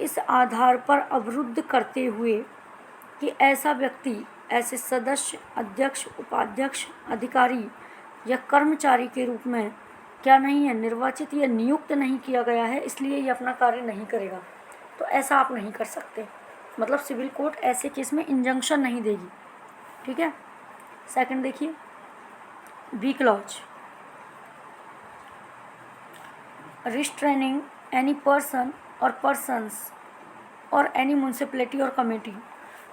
इस आधार पर अवरुद्ध करते हुए कि ऐसा व्यक्ति ऐसे सदस्य, अध्यक्ष, उपाध्यक्ष, अधिकारी या कर्मचारी के रूप में क्या नहीं है, निर्वाचित या नियुक्त नहीं किया गया है, इसलिए ये अपना कार्य नहीं करेगा, तो ऐसा आप नहीं कर सकते। मतलब सिविल कोर्ट ऐसे केस में इंजंक्शन नहीं देगी, ठीक है। सेकंड देखिए, B clause, restraining any person or persons or any municipality or committee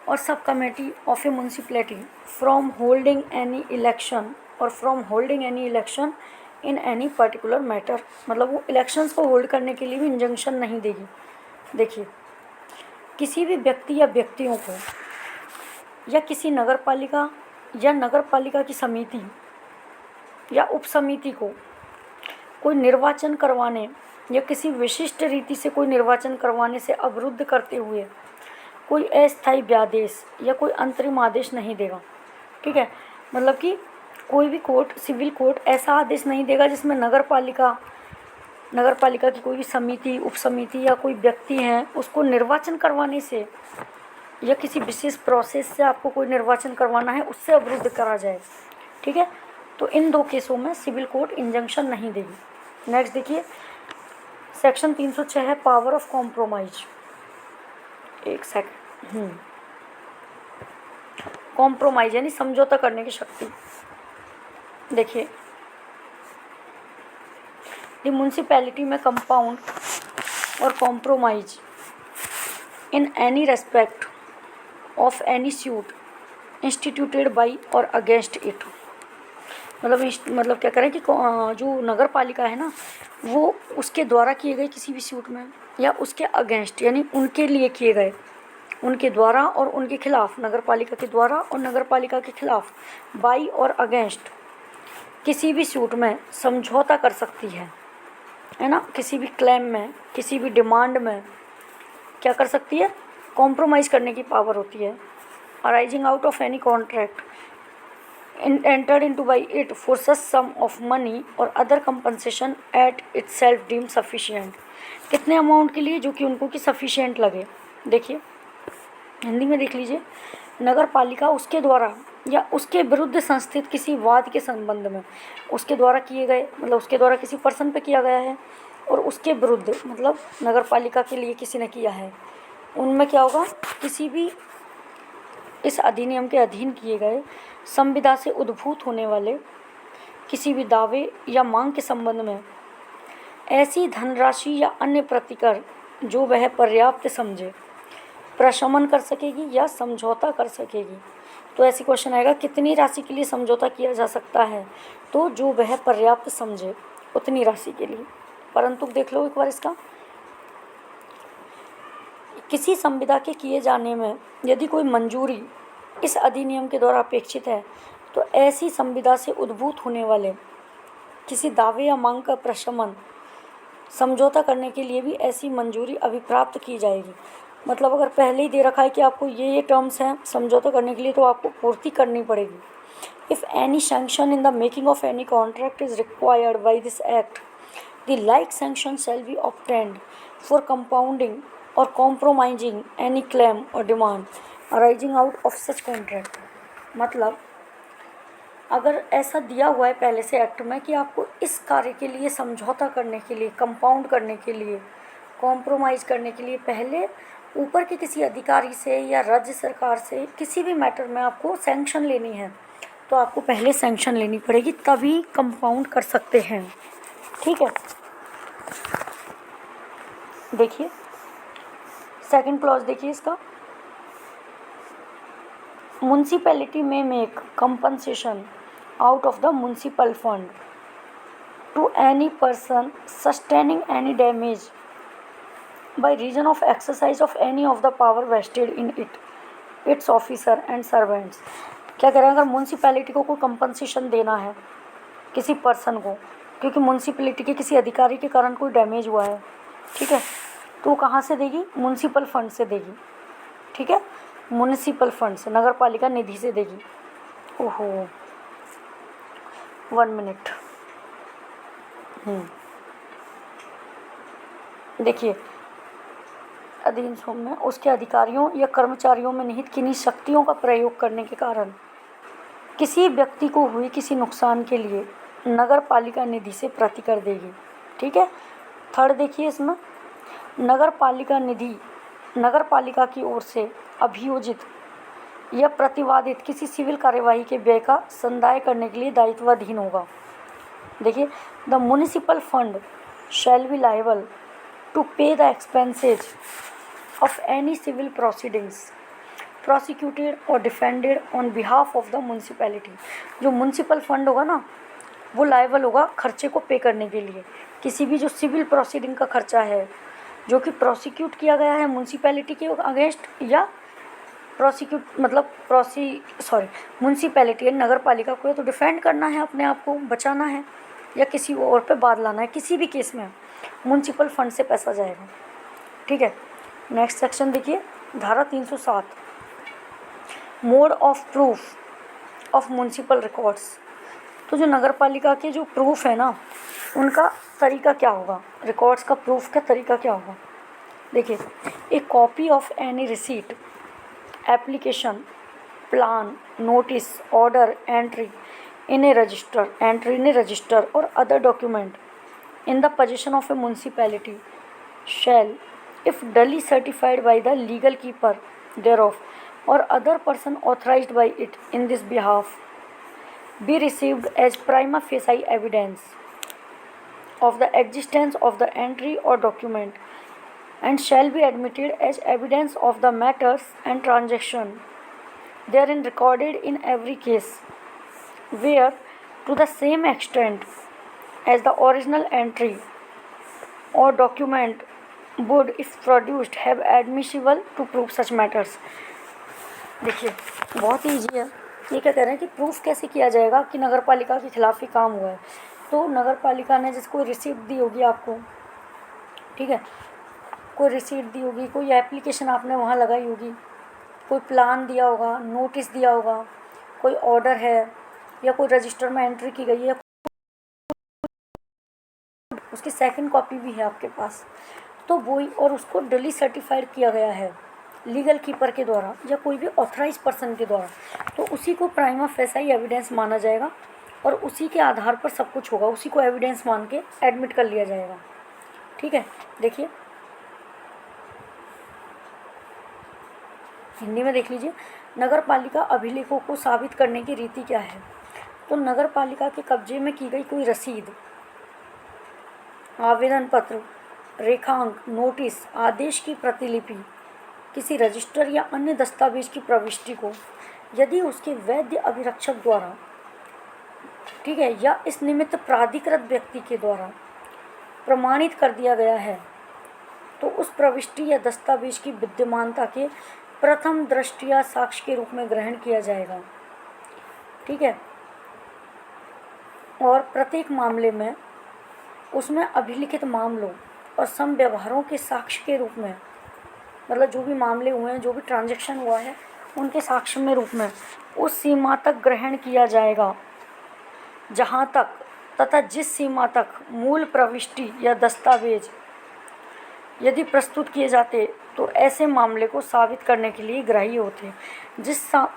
और sub committee of a municipality from holding any election or from holding any election in any particular matter. मतलब वो elections को hold करने के लिए भी injunction नहीं देगी। देखिए, किसी भी व्यक्ति या व्यक्तियों को या किसी नगर पालिका या नगर पालिका की समिति या उप समिति को कोई निर्वाचन करवाने या किसी विशिष्ट रीति से कोई निर्वाचन करवाने से अवरुद्ध करते हुए कोई अस्थायी व्यादेश या कोई अंतरिम आदेश नहीं देगा, ठीक है। मतलब कि कोई भी कोर्ट, सिविल कोर्ट ऐसा आदेश नहीं देगा जिसमें नगर पालिका की कोई भी समिति, उप समिति या कोई व्यक्ति है उसको निर्वाचन करवाने से या किसी विशेष प्रोसेस से आपको कोई निर्वाचन करवाना है उससे अवरुद्ध करा जाए, ठीक है। तो इन दो केसों में सिविल कोर्ट इंजंक्शन नहीं देगी। नेक्स्ट देखिए, सेक्शन 306 है पावर ऑफ कॉम्प्रोमाइज। एक सेकंड, कॉम्प्रोमाइज यानी समझौता करने की शक्ति। देखिए, द म्यूनसिपैलिटी में कंपाउंड और compromise in any respect of any suit instituted by और अगेंस्ट इट। मतलब क्या करें कि जो नगर पालिका है ना, वो उसके द्वारा किए गए किसी भी सूट में या उसके अगेंस्ट यानी उनके लिए किए गए, उनके द्वारा और उनके खिलाफ, नगर पालिका के द्वारा और नगर पालिका के खिलाफ, बाई और अगेंस्ट किसी भी सूट में समझौता कर सकती है ना। किसी भी क्लेम में, किसी भी डिमांड में क्या कर सकती है, कॉम्प्रोमाइज़ करने की पावर होती है। Arising out of any contract entered into by it for such sum of money or other compensation at itself deemed sufficient। कितने अमाउंट के लिए, जो कि उनको कि सफिशिएंट लगे। देखिए, हिंदी में देख लीजिए, नगर पालिका उसके द्वारा या उसके विरुद्ध संस्थित किसी वाद के संबंध में उसके द्वारा किए गए, मतलब उसके द्वारा किसी पर्सन पे किया गया है और उसके विरुद्ध मतलब नगर पालिका के लिए किसी ने किया है, उनमें क्या होगा, किसी भी इस अधिनियम के अधीन किए गए संविदा से उद्भूत होने वाले किसी भी दावे या मांग के संबंध में ऐसी धनराशि या अन्य प्रतिकर जो वह पर्याप्त समझे प्रशमन कर सकेगी या समझौता कर सकेगी। तो ऐसी क्वेश्चन आएगा, कितनी राशि के लिए समझौता किया जा सकता है, तो जो वह पर्याप्त समझे उतनी राशि के लिए। परंतु देख लो एक बार इसका, किसी संविदा के किए जाने में यदि कोई मंजूरी इस अधिनियम के द्वारा अपेक्षित है तो ऐसी संविदा से उद्भूत होने वाले किसी दावे या मांग का प्रशमन समझौता करने के लिए भी ऐसी मंजूरी अभिप्राप्त की जाएगी। मतलब अगर पहले ही दे रखा है कि आपको ये टर्म्स हैं समझौता करने के लिए, तो आपको पूर्ति करनी पड़ेगी। If any sanction in the making of any contract is required by this act, the like sanction shall be obtained for compounding और कॉम्प्रोमाइजिंग एनी क्लेम और demand arising out of such contract. मतलब अगर ऐसा दिया हुआ है पहले से एक्ट में कि आपको इस कार्य के लिए समझौता करने के लिए, कंपाउंड करने के लिए, कॉम्प्रोमाइज़ करने के लिए पहले ऊपर के किसी अधिकारी से या राज्य सरकार से किसी भी मैटर में आपको सैंक्शन लेनी है, तो आपको पहले सैंक्शन लेनी पड़ेगी, तभी कंपाउंड कर सकते हैं। ठीक है, देखिए सेकंड क्लॉज देखिए इसका, म्युनिसिपैलिटी में make compensation out of the municipal fund to any person sustaining any damage by reason of exercise of any of the power vested in it, its officer and servants। क्या कह रहे हैं, अगर municipality को कोई compensation देना है किसी पर्सन को, क्योंकि म्यूनसिपैलिटी के किसी अधिकारी के कारण कोई डैमेज हुआ है, ठीक है, तो वो कहाँ से देगी, म्यूनसिपल फंड से देगी। ठीक है, म्यूनसिपल फंड से, नगर पालिका निधि से देगी। ओहो 1 मिनट। देखिए अधीन में उसके अधिकारियों या कर्मचारियों में निहित किन्हीं शक्तियों का प्रयोग करने के कारण किसी व्यक्ति को हुई किसी नुकसान के लिए नगर पालिका निधि से प्रतिकर देगी। ठीक है, थर्ड देखिए इसमें, नगर पालिका निधि नगर पालिका की ओर से अभियोजित या प्रतिवादित किसी सिविल कार्यवाही के व्यय का संदाय करने के लिए दायित्वाधीन होगा। देखिए, द municipal fund shall be liable to pay the expenses of any civil proceedings prosecuted or defended on behalf of the municipality. जो म्युनिसिपल फंड होगा ना, वो लायबल होगा खर्चे को पे करने के लिए, किसी भी जो सिविल प्रोसीडिंग का खर्चा है जो कि प्रोसिक्यूट किया गया है म्युनिसिपैलिटी के अगेंस्ट, या म्युनिसिपैलिटी नगर पालिका को तो डिफेंड करना है, अपने आप को बचाना है, या किसी और पे बात लाना है, किसी भी केस में म्युनिसिपल फंड से पैसा जाएगा। ठीक है, नेक्स्ट सेक्शन देखिए, धारा 307 mode of proof of municipal records. तो जो नगर पालिका के जो प्रूफ है ना, उनका तरीका क्या होगा, रिकॉर्ड्स का प्रूफ का तरीका क्या होगा। देखिए, a copy of any receipt, application, plan, notice, order, entry in a register or other document in the possession of a municipality shall, if duly certified by the legal keeper thereof or other person authorized by it in this behalf, be received as prima facie evidence of the existence of the entry or document, and shall be admitted as evidence of the matters and transaction therein recorded in every case, where to the same extent as the original entry or document would, if produced, have admissible to prove such matters। देखिए बहुत ही easy है। ये क्या कह रहे हैं कि proof कैसे किया जाएगा कि नगर पालिका के खिलाफ ही काम हुआ है। तो नगर पालिका ने जिसको रिसीप्ट दी होगी आपको, ठीक है, कोई रिसीप्ट दी होगी, कोई एप्लीकेशन आपने वहाँ लगाई होगी, कोई प्लान दिया होगा, नोटिस दिया होगा, कोई ऑर्डर है, या कोई रजिस्टर में एंट्री की गई है, उसकी सेकंड कॉपी भी है आपके पास, तो वही, और उसको डली सर्टिफाइड किया गया है लीगल कीपर के द्वारा या कोई भी ऑथराइज पर्सन के द्वारा, तो उसी को प्राइमा फेसाई एविडेंस माना जाएगा और उसी के आधार पर सब कुछ होगा, उसी को एविडेंस मान के एडमिट कर लिया जाएगा। ठीक है, देखिए हिंदी में देख लीजिए, नगर पालिका अभिलेखों को साबित करने की रीति क्या है। तो नगर पालिका के कब्जे में की गई कोई रसीद, आवेदन पत्र, रेखांक, नोटिस, आदेश की प्रतिलिपि, किसी रजिस्टर या अन्य दस्तावेज की प्रविष्टि को यदि उसके वैध अभिरक्षक द्वारा, ठीक है, या इस निमित्त प्राधिकृत व्यक्ति के द्वारा प्रमाणित कर दिया गया है, तो उस प्रविष्टि या दस्तावेज की विद्यमानता के प्रथम दृष्टया साक्ष्य के रूप में ग्रहण किया जाएगा। ठीक है। और प्रत्येक मामले में उसमें अभिलिखित मामलों और समव्यवहारों के साक्ष्य के रूप में, मतलब जो भी मामले हुए हैं, जो भी ट्रांजैक्शन हुआ है, उनके साक्ष्य में रूप में उस सीमा तक ग्रहण किया जाएगा जहाँ तक तथा जिस सीमा तक मूल प्रविष्टि या दस्तावेज यदि प्रस्तुत किए जाते तो ऐसे मामले को साबित करने के लिए ग्राह्य होते हैं।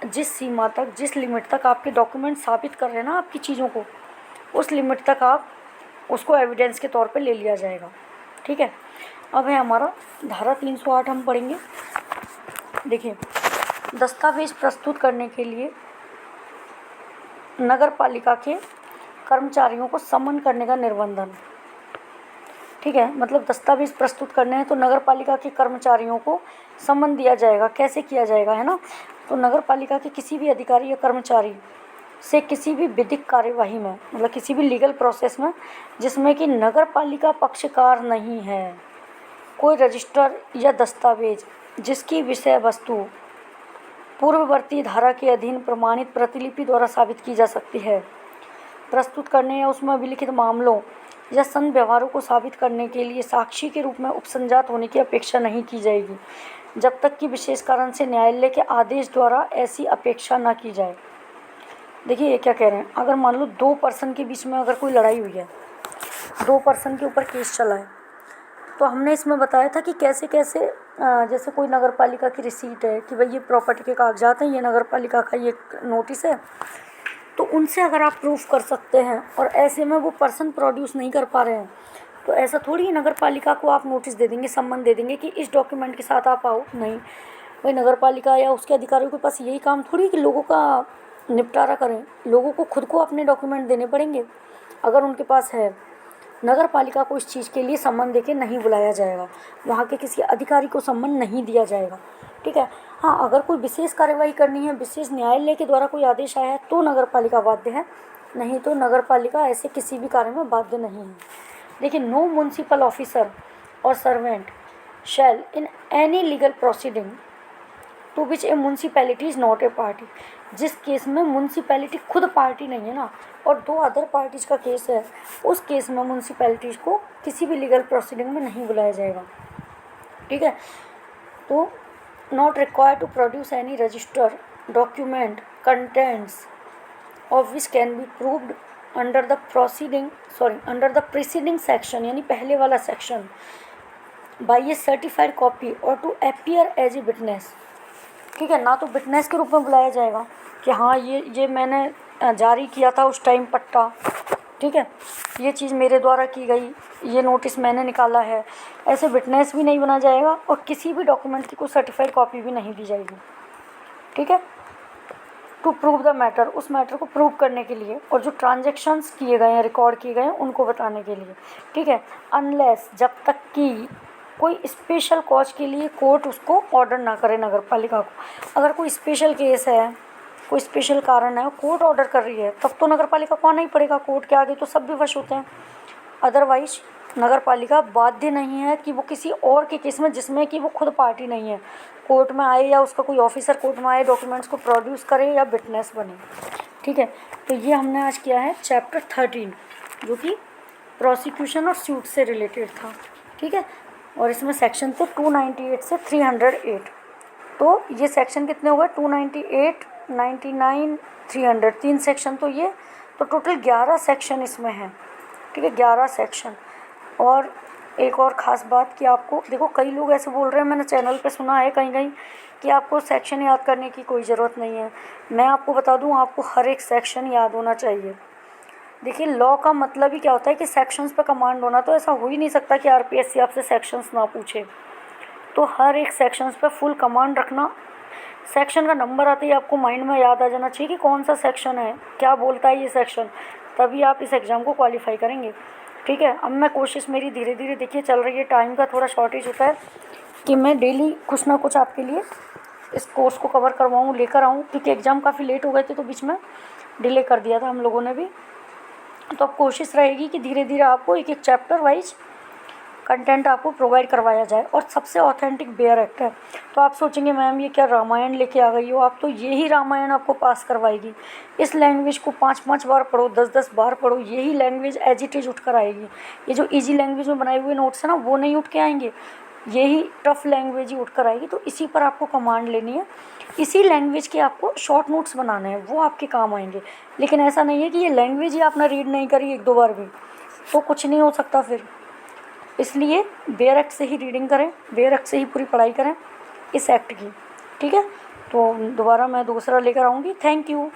जिस सीमा तक, जिस लिमिट तक आपके डॉक्यूमेंट साबित कर रहे हैं ना आपकी चीज़ों को, उस लिमिट तक आप उसको एविडेंस के तौर पे ले लिया जाएगा। ठीक है। अब है हमारा धारा 308 हम पढ़ेंगे। देखिए, दस्तावेज प्रस्तुत करने के लिए नगर पालिका के कर्मचारियों को समन करने का निर्बंधन। ठीक है, मतलब दस्तावेज प्रस्तुत करने हैं तो नगर पालिका के कर्मचारियों को समन दिया जाएगा। कैसे किया जाएगा, है ना? तो नगर पालिका के किसी भी अधिकारी या कर्मचारी से किसी भी विधिक कार्यवाही में, मतलब किसी भी लीगल प्रोसेस में जिसमें कि नगर पालिका पक्षकार नहीं है, कोई रजिस्टर या दस्तावेज जिसकी विषय वस्तु पूर्ववर्ती धारा के अधीन प्रमाणित प्रतिलिपि द्वारा साबित की जा सकती है, प्रस्तुत करने या उसमें अभिलिखित मामलों या संघ व्यवहारों को साबित करने के लिए साक्षी के रूप में उपसंजात होने की अपेक्षा नहीं की जाएगी जब तक कि विशेष कारण से न्यायालय के आदेश द्वारा ऐसी अपेक्षा न की जाए। देखिए ये क्या कह रहे हैं, अगर मान लो 2 पर्सन के बीच में अगर कोई लड़ाई हुई है, 2 पर्सन के ऊपर केस चला है, तो हमने इसमें बताया था कि कैसे कैसे जैसे कोई नगर पालिका की रिसीट है कि भाई ये प्रॉपर्टी के कागजात हैं, ये नगर पालिका का ये नोटिस है, तो उनसे अगर आप प्रूफ कर सकते हैं और ऐसे में वो पर्सन प्रोड्यूस नहीं कर पा रहे हैं, तो ऐसा थोड़ी ही नगर पालिका को आप नोटिस दे देंगे, सम्मन दे देंगे कि इस डॉक्यूमेंट के साथ आप आओ। नहीं, भाई नगर पालिका या उसके अधिकारियों के पास यही काम थोड़ी कि लोगों का निपटारा करें, लोगों को खुद को अपने डॉक्यूमेंट देने पड़ेंगे। अगर उनके पास है, नगर पालिका को इस चीज़ के लिए सम्मन देके नहीं बुलाया जाएगा, वहाँ के किसी अधिकारी को सम्मन नहीं दिया जाएगा। ठीक है। हाँ, अगर कोई विशेष कार्यवाही करनी है, विशेष न्यायालय के द्वारा कोई आदेश आया है तो नगर पालिका बाध्य है, नहीं तो नगर पालिका ऐसे किसी भी कार्य में बाध्य नहीं है। देखिए, नो म्युनिसिपल ऑफिसर और servant shall in any legal proceeding to which a municipality is not a party. जिस केस में म्यूनसिपैलिटी खुद पार्टी नहीं है ना, और 2 अदर पार्टीज़ का केस है, उस केस में म्यूनसिपैलिटीज़ को किसी भी लीगल प्रोसीडिंग में नहीं बुलाया जाएगा। ठीक है। तो not required to produce any register document contents of which can be proved under the preceding section, यानी पहले वाला section, by a certified copy or to appear as a witness. ठीक है ना, तो विटनेस के रूप में बुलाया जाएगा कि हाँ ये मैंने जारी किया था उस टाइम पट्टा, ठीक है, ये चीज़ मेरे द्वारा की गई, ये नोटिस मैंने निकाला है। ऐसे विटनेस भी नहीं बना जाएगा और किसी भी डॉक्यूमेंट की कोई सर्टिफाइड कॉपी भी नहीं दी जाएगी। ठीक है। टू प्रूव द मैटर, उस मैटर को प्रूव करने के लिए, और जो ट्रांजेक्शन्स किए गए हैं, रिकॉर्ड किए गए हैं, उनको बताने के लिए। ठीक है। अनलेस, जब तक कि कोई स्पेशल कॉज के लिए कोर्ट उसको ऑर्डर ना करे नगर पालिका को। अगर कोई स्पेशल केस है, कोई स्पेशल कारण है, कोर्ट ऑर्डर कर रही है, तब तो नगर पालिका को आना ही पड़ेगा, कोर्ट के आगे तो सब विवश होते हैं। अदरवाइज नगर पालिका बाध्य नहीं है कि वो किसी और के केस में, जिसमें कि वो खुद पार्टी नहीं है, कोर्ट में आए या उसका कोई ऑफिसर कोर्ट में आए, डॉक्यूमेंट्स को प्रोड्यूस करे या विटनेस बने। ठीक है। तो ये हमने आज किया है चैप्टर 13, जो कि प्रोसिक्यूशन और सूट से रिलेटेड था। ठीक है। और इसमें सेक्शन थे 298 से 308। तो ये सेक्शन कितने हो गए? 298, 99, 300, 3 सेक्शन। तो ये तो टोटल 11 सेक्शन इसमें हैं। ठीक है, 11 सेक्शन। और एक और ख़ास बात कि आपको देखो, कई लोग ऐसे बोल रहे हैं, मैंने चैनल पे सुना है कहीं कहीं कि आपको सेक्शन याद करने की कोई ज़रूरत नहीं है। मैं आपको बता दूं, आपको हर एक सेक्शन याद होना चाहिए। देखिए, लॉ का मतलब ही क्या होता है कि सेक्शंस पे कमांड होना। तो ऐसा हो ही नहीं सकता कि आरपीएससी आपसे सेक्शंस ना पूछे। तो हर एक सेक्शंस पे फुल कमांड रखना। सेक्शन का नंबर आते ही आपको माइंड में याद आ जाना चाहिए कि कौन सा सेक्शन है, क्या बोलता है ये सेक्शन, तभी आप इस एग्ज़ाम को क्वालिफाई करेंगे। ठीक है। अब मैं कोशिश मेरी धीरे धीरे देखिए चल रही है, टाइम का थोड़ा शॉर्टेज होता है, कि मैं डेली कुछ ना कुछ आपके लिए इस कोर्स को कवर करवाऊँ, लेकर आऊँ, क्योंकि एग्ज़ाम काफ़ी लेट हो गए थे तो बीच में डिले कर दिया था हम लोगों ने भी। तो अब कोशिश रहेगी कि धीरे धीरे आपको एक एक चैप्टर वाइज कंटेंट आपको प्रोवाइड करवाया जाए और सबसे ऑथेंटिक बेयर एक्ट है। तो आप सोचेंगे मैम ये क्या रामायण लेके आ गई हो आप, तो यही रामायण आपको पास करवाएगी। इस लैंग्वेज को 5-5 बार पढ़ो, 10-10 बार पढ़ो, यही लैंग्वेज एज इट इज़ उठ कर आएगी। ये जो ईजी लैंग्वेज में बनाए हुए नोट्स है ना, वो नहीं उठ के आएंगे, यही टफ लैंग्वेज ही उठ कर आएगी। तो इसी पर आपको कमांड लेनी है, इसी लैंग्वेज के आपको शॉर्ट नोट्स बनाने हैं, वो आपके काम आएंगे। लेकिन ऐसा नहीं है कि ये लैंग्वेज ही आपने रीड नहीं करी 1-2 बार भी, तो कुछ नहीं हो सकता फिर। इसलिए बेयर एक्ट से ही रीडिंग करें, बेयर एक्ट से ही पूरी पढ़ाई करें इस एक्ट की, ठीक है। तो दोबारा मैं दूसरा लेकर आऊँगी। Thank you.